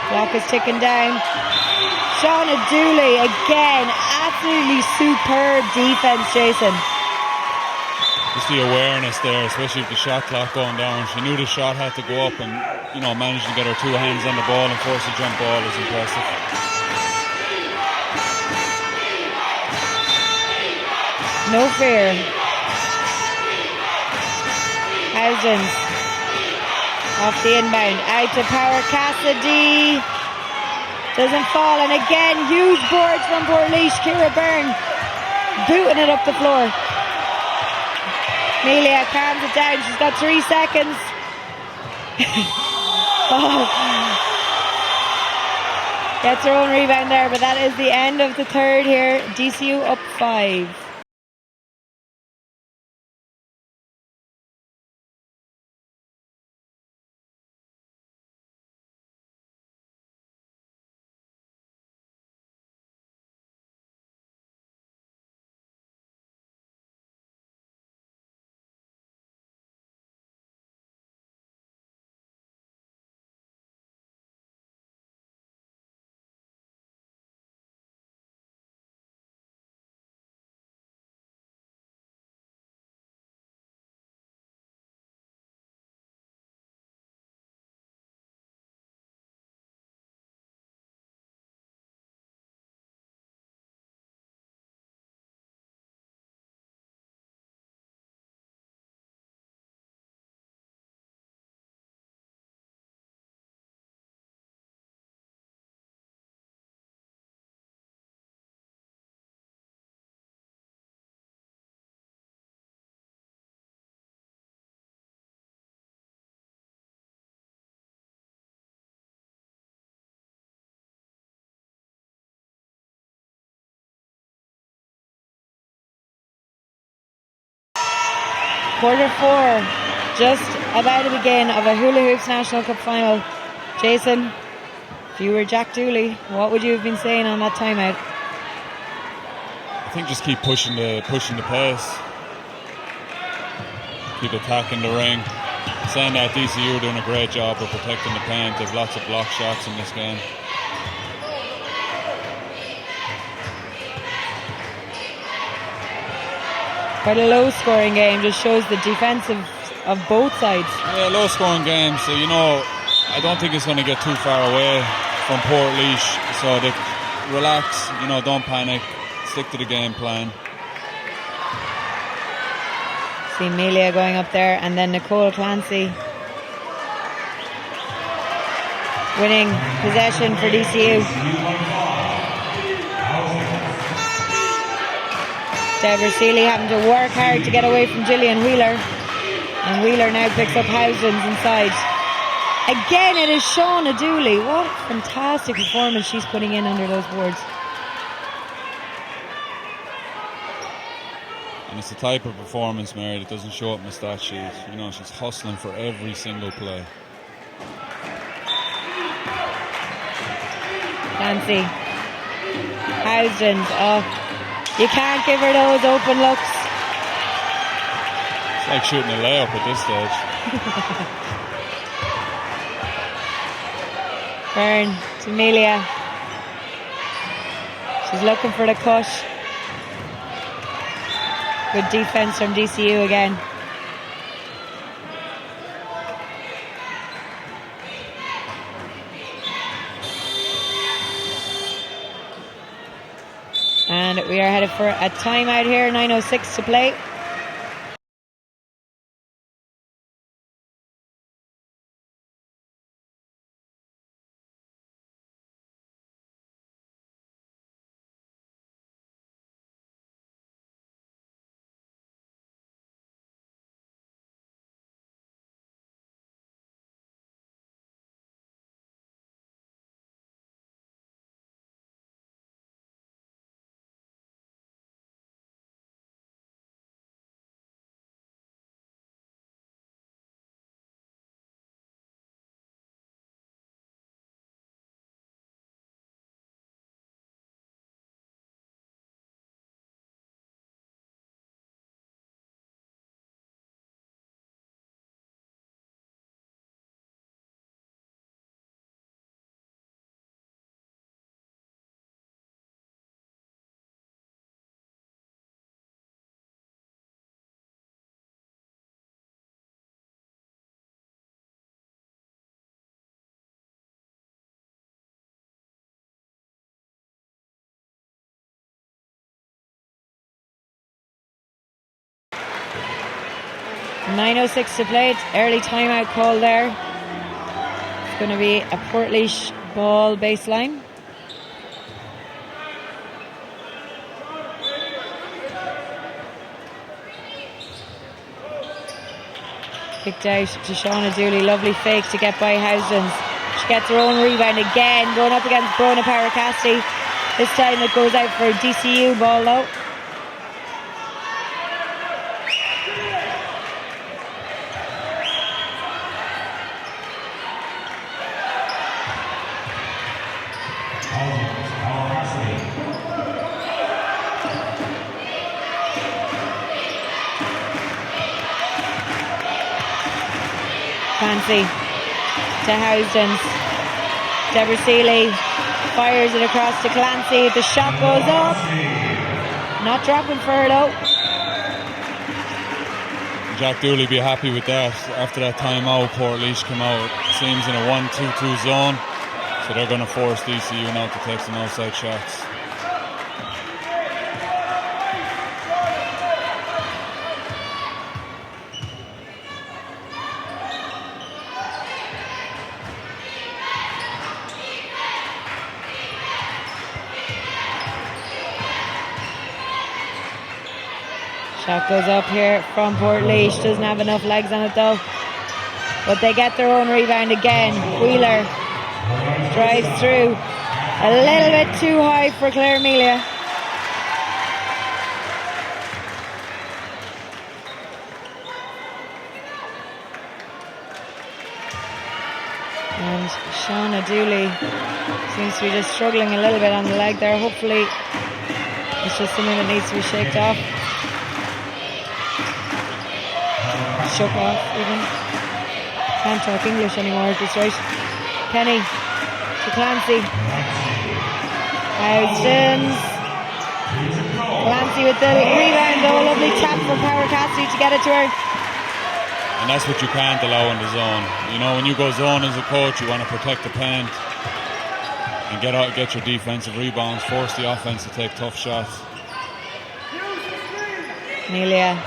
Clock is ticking down. Shauna Dooley again. Absolutely superb defense, Jason. Just the awareness there, especially with the shot clock going down. She knew the shot had to go up, and managing to get her 2 hands on the ball and force a jump ball is impressive. No fear. Housens off the inbound, out to Power Cassidy. Doesn't fall, and again huge boards from Portlaoise. Ciara Byrne booting it up the floor. Amelia calms it down. She's got 3 seconds. Gets her own rebound there, but that is the end of the third here. DCU up 5. Quarter 4, just about to begin of a Hula Hoops National Cup final. Jason, if you were Jack Dooley, what would you have been saying on that timeout? I think just keep pushing the pace. Keep attacking the ring. Saying that DCU are doing a great job of protecting the paint. There's lots of block shots in this game. Quite a low scoring game, just shows the defensive of both sides. Yeah, low scoring game, so I don't think it's going to get too far away from Portlaoise, so they relax, don't panic, stick to the game plan. See Amelia going up there, and then Nicole Clancy winning possession for DCU. Deborah Seeley having to work hard to get away from Gillian Wheeler, and Wheeler now picks up Houslands inside. Again, it is Shauna Dooley. What a fantastic performance she's putting in under those boards. And it's the type of performance, Mary, that doesn't show up in the stat sheet. She's hustling for every single play. Nancy Houslands, you can't give her those open looks. It's like shooting a layup at this stage. Byrne to Amelia. She's looking for the cut. Good defense from DCU again. And we are headed for a timeout here, 9:06 to play. .906 to play. It's early timeout call there. It's going to be a Portlaoise ball baseline. Kicked out to Shauna Dooley. Lovely fake to get by Housdens. She gets her own rebound again, going up against Brona Power Cassidy. This time it goes out for a DCU ball though. Fancy to Housdens. Deborah Seeley fires it across to Clancy. The shot goes up. Not dropping for her though. Jack Dooley be happy with that. After that timeout, Portlaoise came out. Seems in a 1-2-2 zone. So they're going to force DCU now to take some outside shots. Shot goes up here from Portlaoise. Doesn't have enough legs on it though. But they get their own rebound again. Wheeler drives through. A little bit too high for Claire Amelia. And Shauna Dooley seems to be just struggling a little bit on the leg there. Hopefully it's just something that needs to be shaked off. Shook off even. Can't talk English anymore at this rate. Kenny to Clancy. Housdens. Clancy with the rebound though. Lovely tap from Power Cassidy to get it to her. And that's what you can't allow in the zone. You know, when you go zone as a coach, you want to protect the paint and get your defensive rebounds, force the offense to take tough shots. Amelia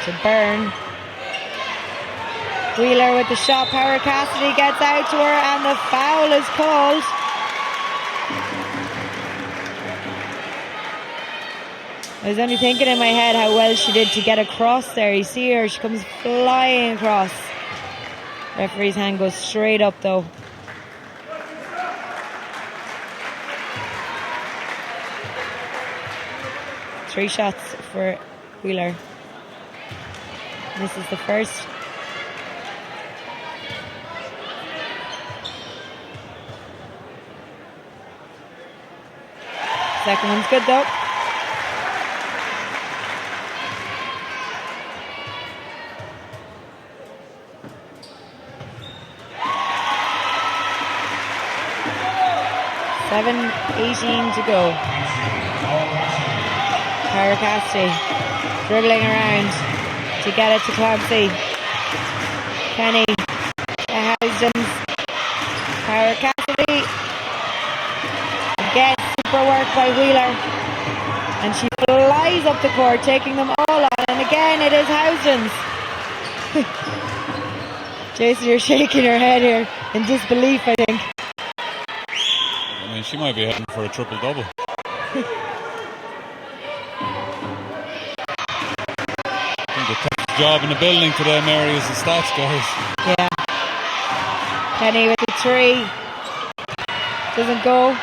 to Byrne. Wheeler with the shot. Power Cassidy gets out to her and the foul is called. I was only thinking in my head how well she did to get across there. You see her, she comes flying across. Referee's hand goes straight up though. Three shots for Wheeler. This is the first. Second one's good though. .7:18 to go. Power Cassidy dribbling around to get it to Clancy. Kenny to Housdens. Power Cassidy. Again, super work by Wheeler. And she flies up the court, taking them all on. And again, it is Housdens. Jason, you're shaking your head here in disbelief, I think. I mean, she might be heading for a triple-double. I think the toughest job in the building today, Mary, is the stats guys. Yeah. Kenny with the three. Doesn't go.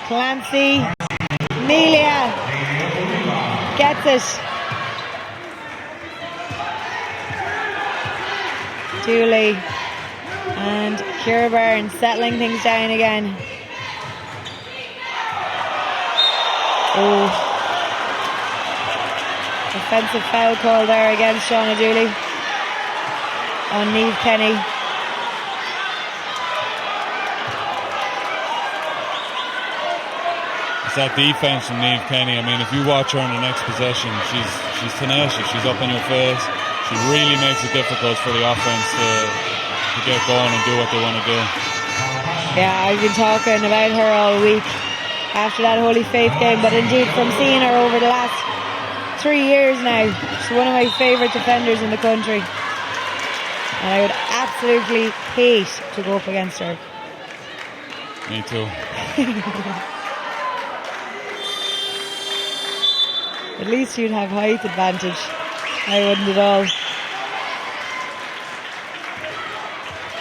Clancy. Amelia gets it. Dooley and Ciara Byrne settling things down again. Oh, offensive foul call there against Shauna Dooley on Niamh Kenny. It's that defense from Niamh Kenny. I mean, if you watch her in the next possession, she's tenacious. She's up in your face. She really makes it difficult for the offense to get going and do what they want to do. Yeah, I've been talking about her all week after that Holy Faith game, but indeed from seeing her over the last 3 years now, she's one of my favourite defenders in the country. And I would absolutely hate to go up against her. Me too. At least you'd have height advantage. I wouldn't at all.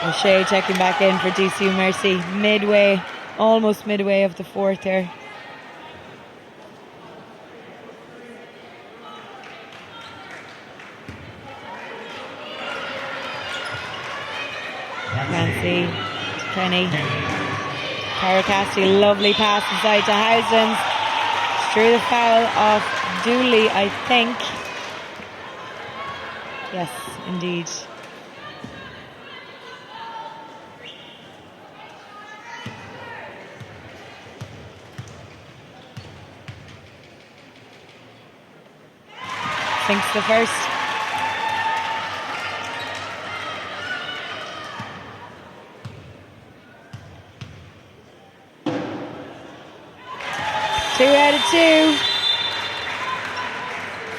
O'Shea checking back in for DCU Mercy. Midway, almost midway of the fourth there. Nancy, Kenny. Caracasti, lovely pass inside to Housens. Through the foul of Dooley, I think. Yes, indeed. Sinks the first. Two out of two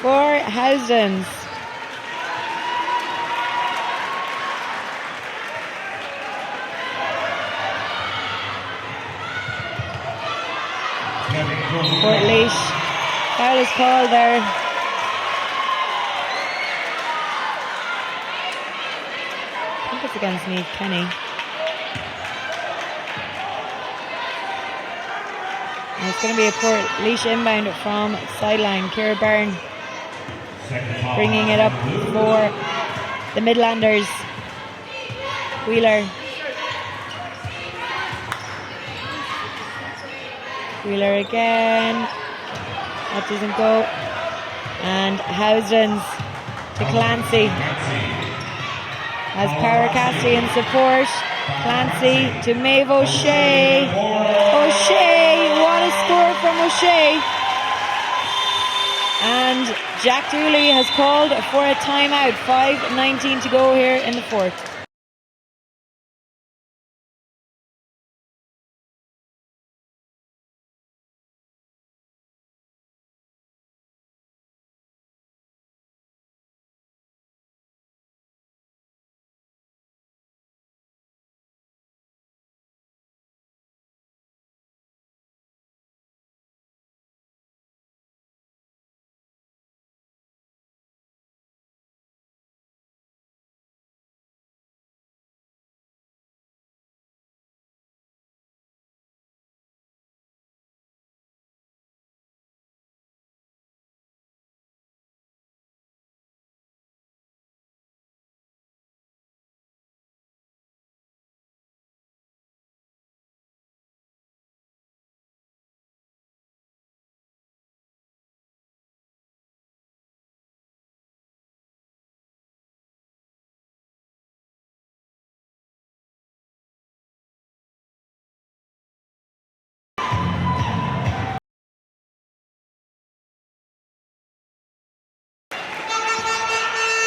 for Housens. Portlaoise. Foul is called there. I think it's against Niamh Kenny. And it's going to be a Portlaoise inbound from sideline. Ciara Byrne bringing it up for the Midlanders. Wheeler. Wheeler again. That doesn't go. And Housens to Clancy. Has Paracasti in support. Clancy to Maeve O'Shea. O'Shea, what a score from O'Shea. And Jack Dooley has called for a timeout. 5:19 to go here in the fourth.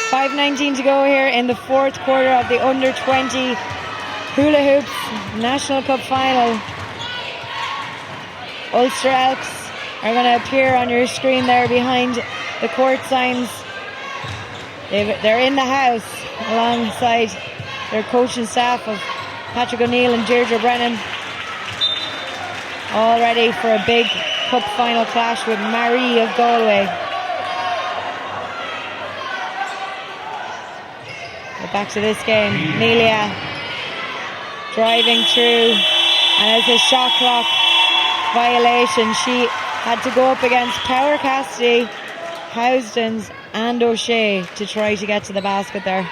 .5:19 to go here in the fourth quarter of the under-20 Hula Hoops National Cup Final. Ulster Elks are going to appear on your screen there behind the court signs. They're in the house alongside their coaching staff of Patrick O'Neill and Deirdre Brennan. All ready for a big cup final clash with Marie of Galway. But back to this game. Melia driving through, and as a shot clock violation, she had to go up against Power Cassidy, Housdens and O'Shea to try to get to the basket there.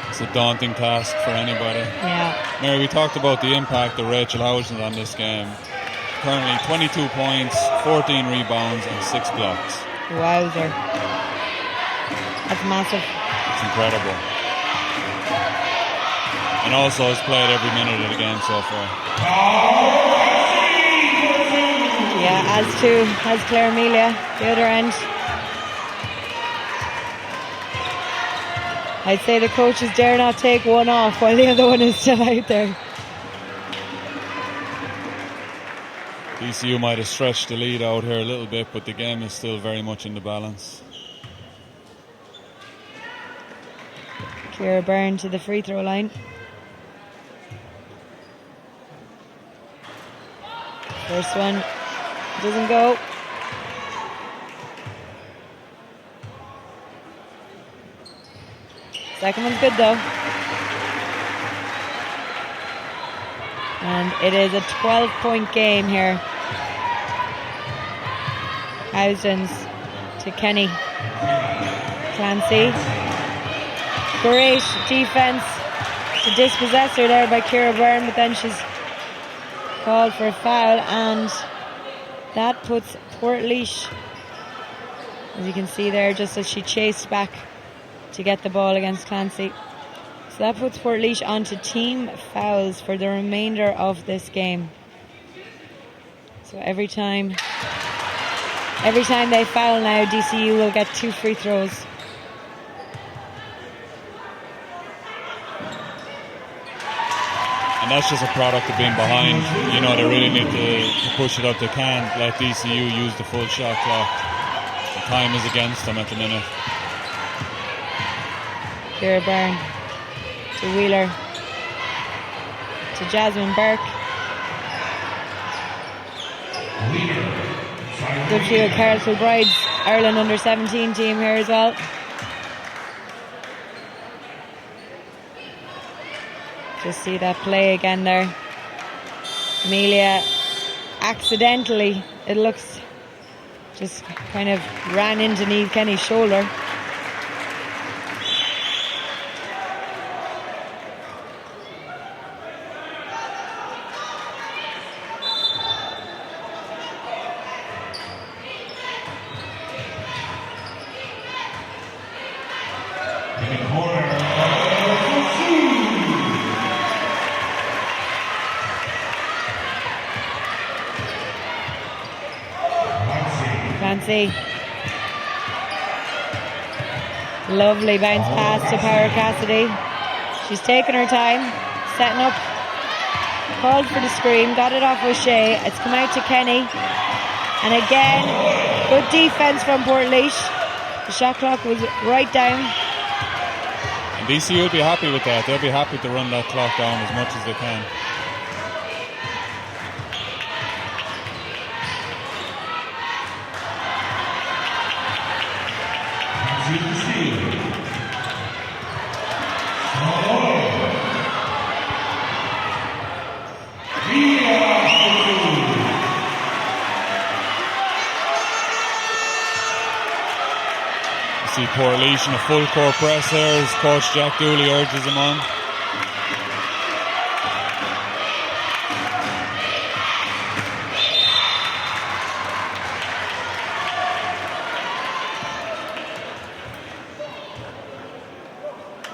It's a daunting task for anybody. Yeah. Mary, we talked about the impact of Rachel Housdens on this game. Currently 22 points, 14 rebounds and 6 blocks. Wowzer. That's massive. It's incredible. And also has played every minute of the game so far. Yeah, as Claire Melia, the other end. I'd say the coaches dare not take one off while the other one is still out there. DCU might have stretched the lead out here a little bit, but the game is still very much in the balance. Ciara Byrne to the free throw line. First one doesn't go. Second one's good though. And it is a 12-point game here. Housens to Kenny. Clancy. Great defence to dispossess her there by Ciara Byrne, but then she's called for a foul, and that puts Portlaoise, as you can see there, just as she chased back to get the ball against Clancy. So that puts Portlaoise onto team fouls for the remainder of this game. So every time they foul now, DCU will get 2 free throws. And that's just a product of being behind. You know, they really need to push it up. They can't let DCU use the full shot clock. The time is against them at the minute. Ciara Byrne to Wheeler to Jasmine Burke. Good field, Carol Kilbride's Ireland under-17 team here as well. Just see that play again there. Amelia accidentally, it looks, just kind of ran into Niamh Kenny's shoulder. Clancy. Lovely bounce pass to Power Cassidy. She's taken her time, setting up, called for the screen, got it off O'Shea. It's come out to Kenny. And again, good defence from Portlaoise. The shot clock was right down. And DCU will be happy with that. They'll be happy to run that clock down as much as they can. See Portlaoise in a full court press there as Coach Jack Dooley urges him on.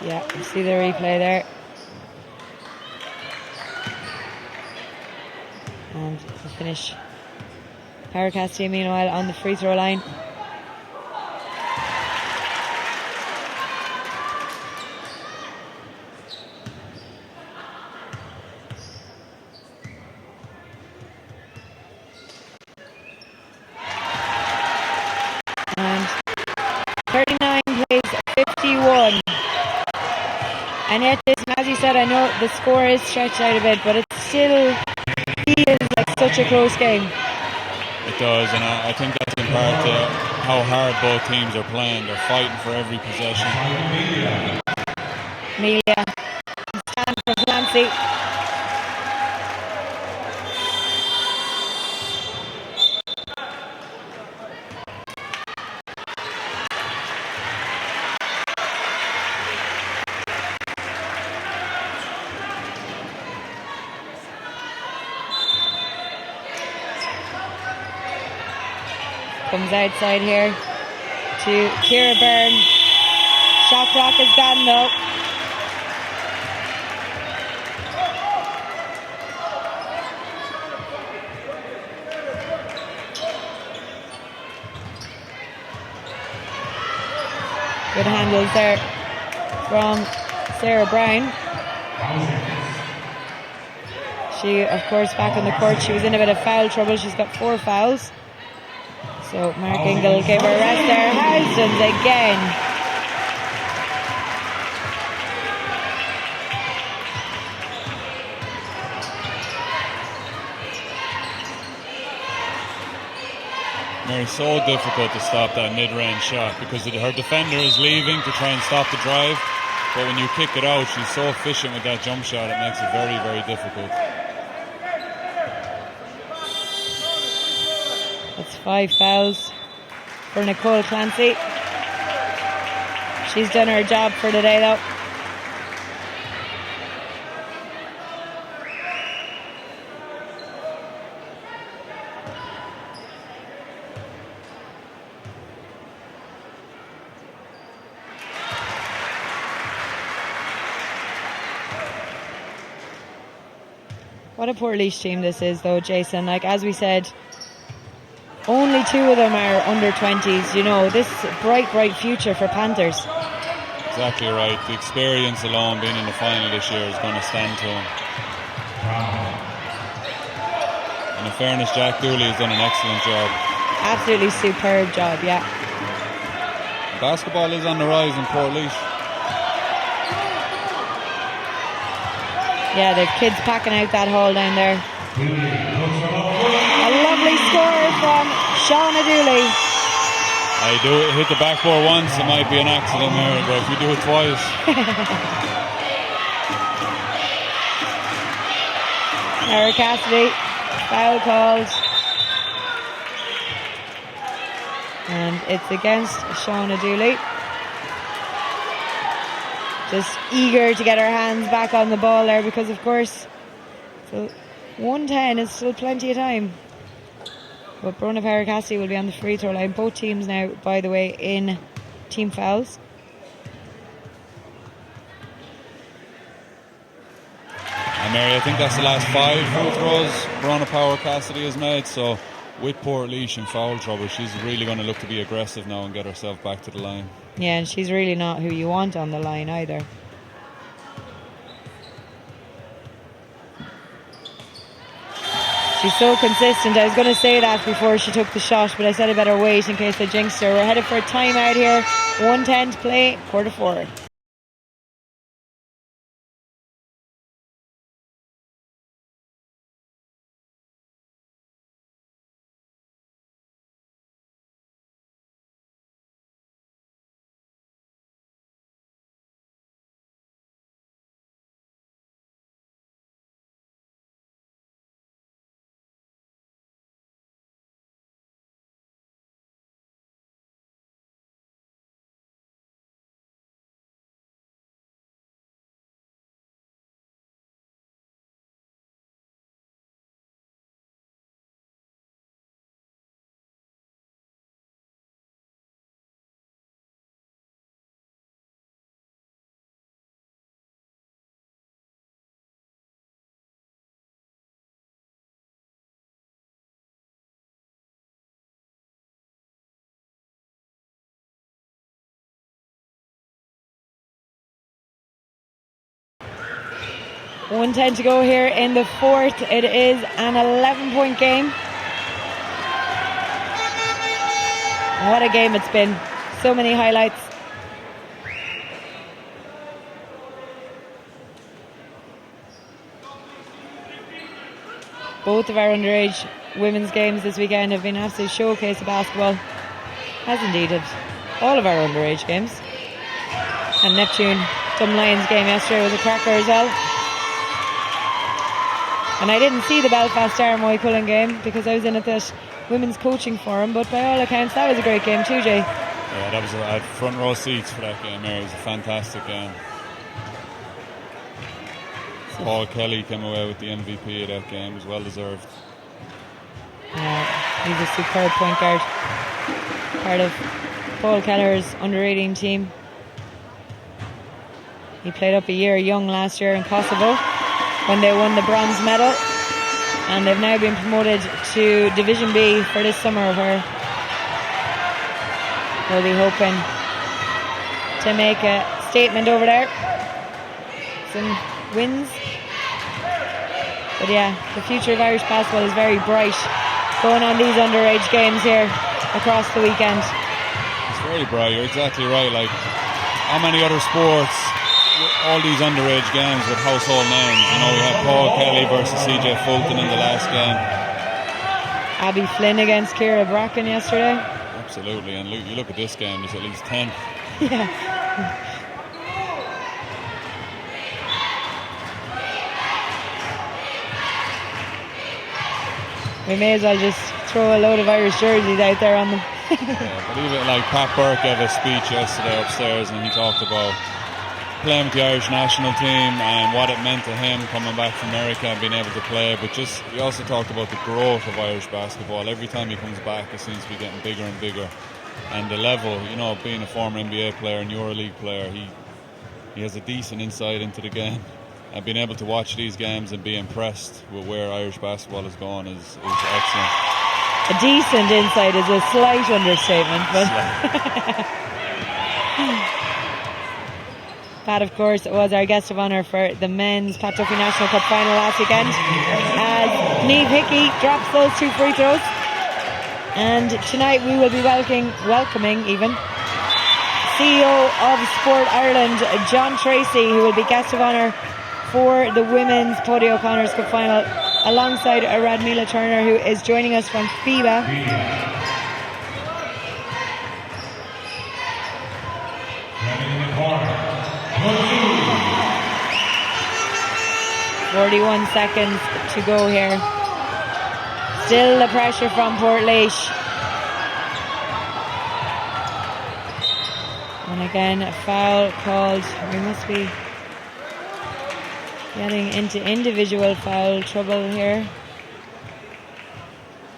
Yeah, you see the replay there. And the finish. Power Cassidy meanwhile on the free throw line. And 39 plays 51. And yet this, as you said, I know the score is stretched out a bit, but it still feels like such a close game. It does, and I think that's in part to how hard both teams are playing. They're fighting for every possession. Amelia, stand from Clancy. Comes outside here to Ciara Byrne. Shot clock is gone though. Good handles there from Sarah Brown. She, of course, back on the court, she was in a bit of foul trouble. She's got 4 fouls. So Mark Ingle gave her a rest there. Housens again. Mary, so difficult to stop that mid-range shot because her defender is leaving to try and stop the drive. But when you kick it out, she's so efficient with that jump shot, it makes it very, very difficult. That's 5 fouls for Nicole Clancy. She's done her job for the day, though. What a Portlaoise team this is, though, Jason. Like, as we said, only 2 of them are under 20s. You know, this is a bright, bright future for Panthers. Exactly right. The experience alone, being in the final this year, is going to stand to them. And in fairness, Jack Dooley has done an excellent job. Absolutely superb job, yeah. Basketball is on the rise in Portlaoise. Yeah, the kids packing out that hall down there. A lovely score from Shauna Dooley. I do hit the backboard once, it might be an accident, Mary, but if you do it twice. Sarah Cassidy, foul called. And it's against Shauna Dooley. Just eager to get her hands back on the ball there because, of course, so 1:10 is still plenty of time. But Brona Power Cassidy will be on the free throw line. Both teams now, by the way, in team fouls. And Mary, I think that's the last 5 free throws Brona Power Cassidy has made. So with Portlaoise in foul trouble, she's really going to look to be aggressive now and get herself back to the line. Yeah, and she's really not who you want on the line either. She's so consistent. I was going to say that before she took the shot, but I said I better wait in case I jinxed her. We're headed for a timeout here. 1:10 to play, quarter 4. .10 to go here in the 4th. It is an 11-point game. What a game it's been. So many highlights. Both of our underage women's games this weekend have been an absolute showcase of basketball. As indeed have all of our underage games. And Neptune Dumb Lions game yesterday was a cracker as well. And I didn't see the Belfast Armoy Cullen game because I was in at that women's coaching forum, but by all accounts that was a great game too, Jay. Yeah, that was I had front row seats for that game, Mary. It was a fantastic game. Paul Kelly came away with the MVP of that game. It was well deserved. Yeah, he's a superb point guard. Part of Paul Keller's under-18 team. He played up a year young last year in Kosovo when they won the bronze medal, and they've now been promoted to Division B for this summer, where they'll be hoping to make a statement over there. Some wins. But yeah, the future of Irish basketball is very bright going on these underage games here across the weekend. It's very bright, you're exactly right. Like, how many other sports, all these underage games with household names? You know, we had Paul Kelly versus CJ Fulton in the last game. Abby Flynn against Ciara Bracken yesterday. Absolutely, and you look at this game, there's at least 10. Yeah. We may as well just throw a load of Irish jerseys out there on them. Yeah, but even like Pat Burke gave a speech yesterday upstairs, and he talked about playing with the Irish national team and what it meant to him coming back from America and being able to play. But just he also talked about the growth of Irish basketball. Every time he comes back, it seems to be getting bigger and bigger. And the level, you know, being a former NBA player and EuroLeague player, he has a decent insight into the game. And being able to watch these games and be impressed with where Irish basketball is going is excellent. A decent insight is a slight understatement, but Pat, of course, was our guest of honour for the men's Pat Duffy National Cup final last weekend, as Niamh Hickey drops those 2 free throws. And tonight we will be welcoming even CEO of Sport Ireland, John Tracy, who will be guest of honour for the women's Paddy O'Connor's Cup final, alongside Radmila Turner, who is joining us from FIBA. "41 seconds to go here. Still the pressure from Portlaoise. And again, a foul called. We must be getting into individual foul trouble here.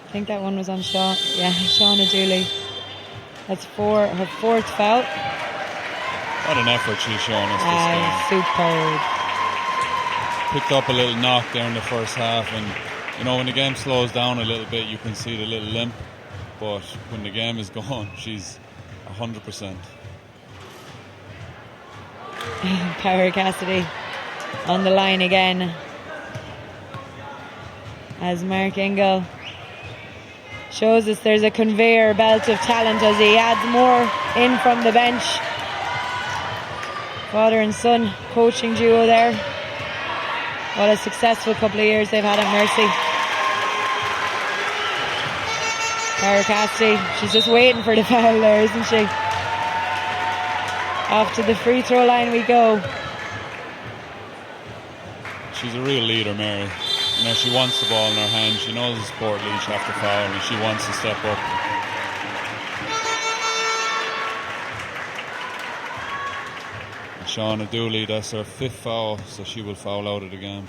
I think that one was on Sean. Yeah, Shauna Dooley. That's her 4th foul. What an effort she's shown us this game. Superb. Picked up a little knock there in the first half, and you know, when the game slows down a little bit, you can see the little limp. But when the game is gone, she's 100%. Power Cassidy on the line again, as Mark Ingle shows us there's a conveyor belt of talent as he adds more in from the bench. Father and son coaching duo there. What a successful couple of years they've had at Mercy. Power Cassidy, she's just waiting for the foul there, isn't she? Off to the free throw line we go. She's a real leader, Mary. You know, she wants the ball in her hand. She knows the Portlaoise have to foul, and she wants to step up. And Shauna Dooley, that's her 5th foul, so she will foul out of the game.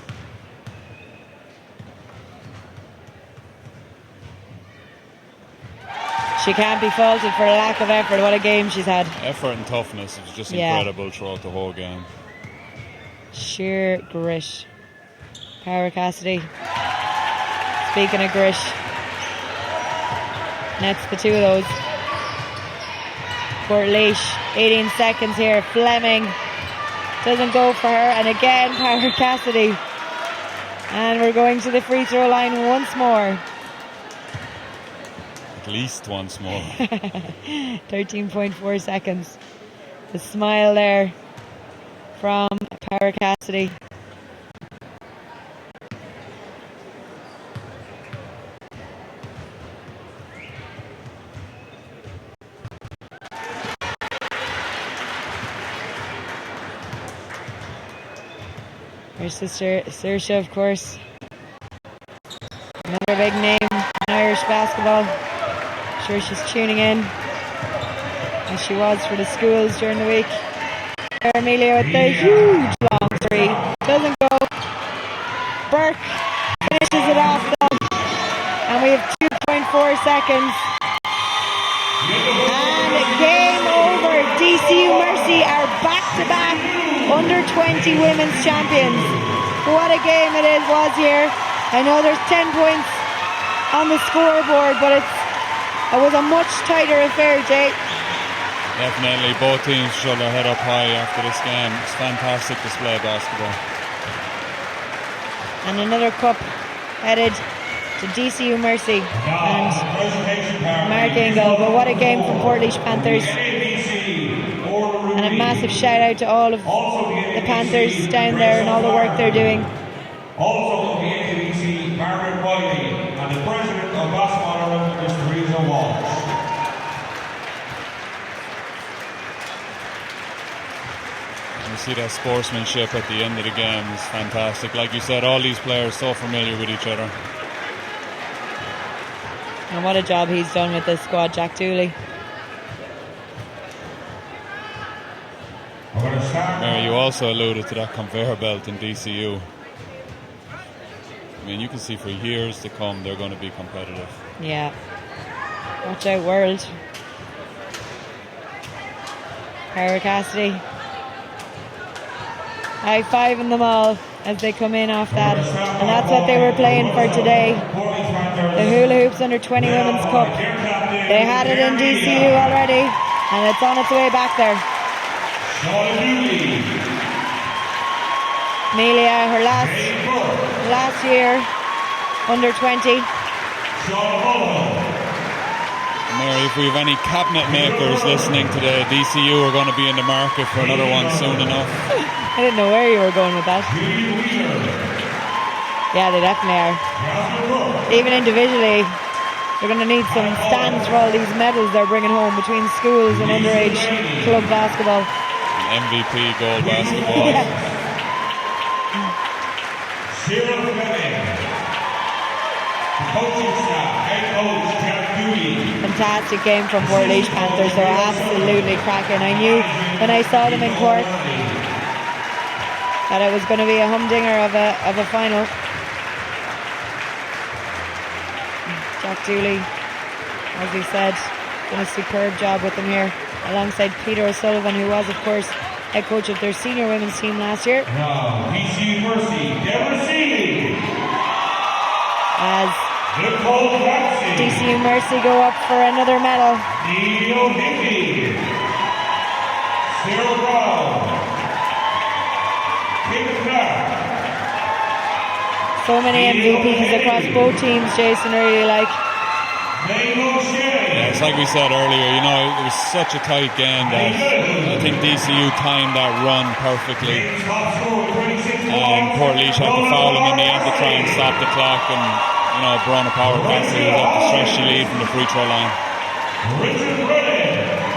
She can't be faulted for a lack of effort. What a game she's had. Effort and toughness is just incredible throughout the whole game. Sheer grit. Power Cassidy. Speaking of grit, nets the 2 of those. Portlaoise, 18 seconds here. Fleming doesn't go for her, and again Power Cassidy. And we're going to the free throw line once more. At least once more. 13.4 seconds. The smile there from Power Cassidy. Her sister Saoirse, of course, another big name in Irish basketball. I'm sure she's tuning in, as she was for the schools during the week. Amelia with the huge long 3. Doesn't go. Burke finishes it off though. And we have 2.4 seconds. And game over. DCU Mercy are back-to-back under-20 women's champions. What a game it was here. I know there's 10 points on the scoreboard, but it was a much tighter affair, Jay. Definitely, both teams showed their head up high after this game. It's fantastic display of basketball. And another cup headed to DCU Mercy and Mark Ingle. But what a game for Portlaoise Panthers. And a massive shout out to all of the Panthers down there and all the work they're doing. Also from the NTDC, Margaret Wiley, and the President of Basketball Ireland, Mr. Teresa Walsh. You see that sportsmanship at the end of the game is fantastic. Like you said, all these players so familiar with each other. And what a job he's done with this squad, Jack Dooley. Mary, you also alluded to that conveyor belt in DCU. I mean, you can see for years to come they're going to be competitive. Yeah. Watch out, world. Cara Cassidy. High-fiving them all as they come in off that. And that's what they were playing for today. The Hula Hoops Under-20 Women's Cup. They had it in DCU already, and it's on its way back there. Amelia, her last year, Under-20. Mary, if we have any cabinet makers listening today, DCU are going to be in the market for another one soon enough. I didn't know where you were going with that. Yeah, they definitely are. Even individually, they're going to need some stands for all these medals they're bringing home between schools and underage club basketball. MVP gold basketball. Fantastic game from Portlaoise Panthers. They're absolutely cracking. I knew when I saw them in Cork that it was going to be a humdinger of a final. Jack Dooley, as we said, done a superb job with them here, alongside Peter O'Sullivan, who was, of course, head coach of their senior women's team last year. DCU Mercy, Deborah Seeley. As DCU Mercy go up for another medal. Neil Hickey. Sarah Brown. Kim Clark. So many MVPs across both teams, Jason, really like. Yeah, it's like we said earlier, you know, it was such a tight game that I think DCU timed that run perfectly. And Portlaoise had to foul him in the end to try and stop the clock, and you know, Brona Power Cassidy was up to stretch the lead from the free throw line.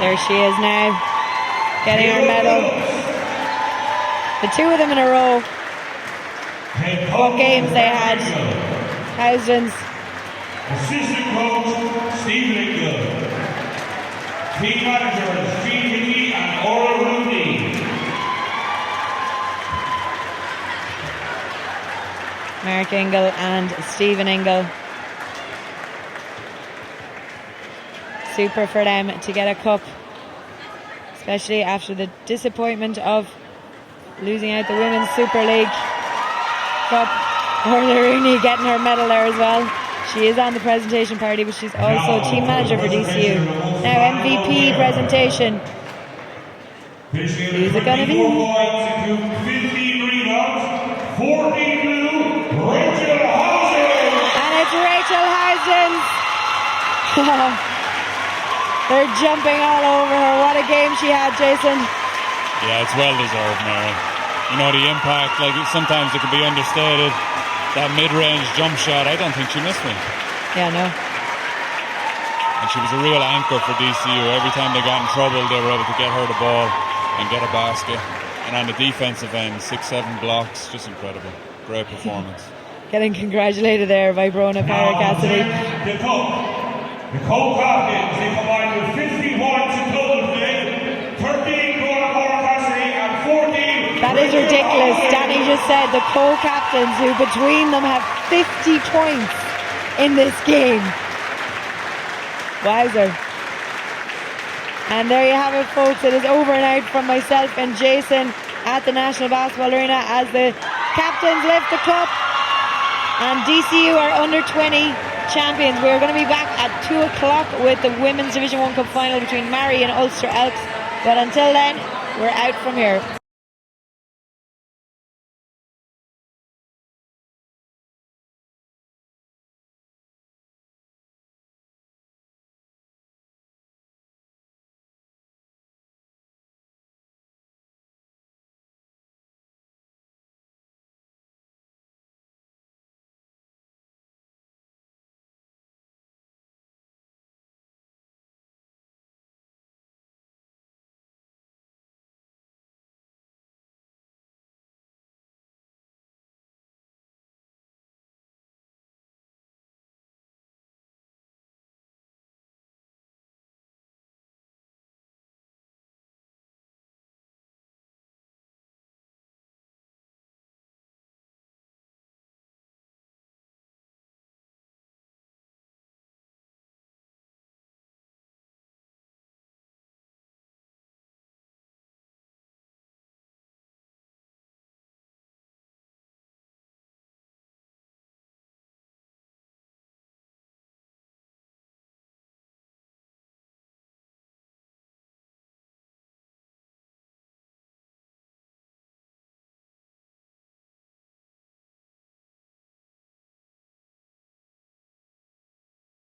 There she is now, getting her medal. The two of them in a row. What games they had. Thousands. Assistant coach Stephen Engel. Team managers Gene Hickey and Ora Rooney. Mark Engel and Stephen Engel. Super for them to get a cup, especially after the disappointment of losing out the Women's Super League Cup. Orla Rooney getting her medal there as well. She is on the presentation party, but she's also team manager for DCU. Now MVP presentation. Who's it going to be? 15 rebounds, 14 blue, Rachel Housen. And it's Rachel Housen. They're jumping all over her. What a game she had, Jason. Yeah, it's well deserved, Mary. You know, the impact, like sometimes it can be understated. That mid-range jump shot, I don't think she missed one. Yeah, no. And she was a real anchor for DCU. Every time they got in trouble, they were able to get her the ball and get a basket. And on the defensive end, 6-7 blocks, just incredible. Great performance. Getting congratulated there by Brona Power Cassidy. The co-captains, they combined with 50 points in total today. 13 Brona Power Cassidy and 14. That is ridiculous. Danny just said the co-captains, who between them have 50 points in this game. Wowzer. And there you have it, folks. It is over and out from myself and Jason at the National Basketball Arena as the captains lift the cup. And DCU are under 20 champions. We're going to be back at 2 o'clock with the Women's Division 1 Cup final between Mary and Ulster Elks. But until then, we're out from here.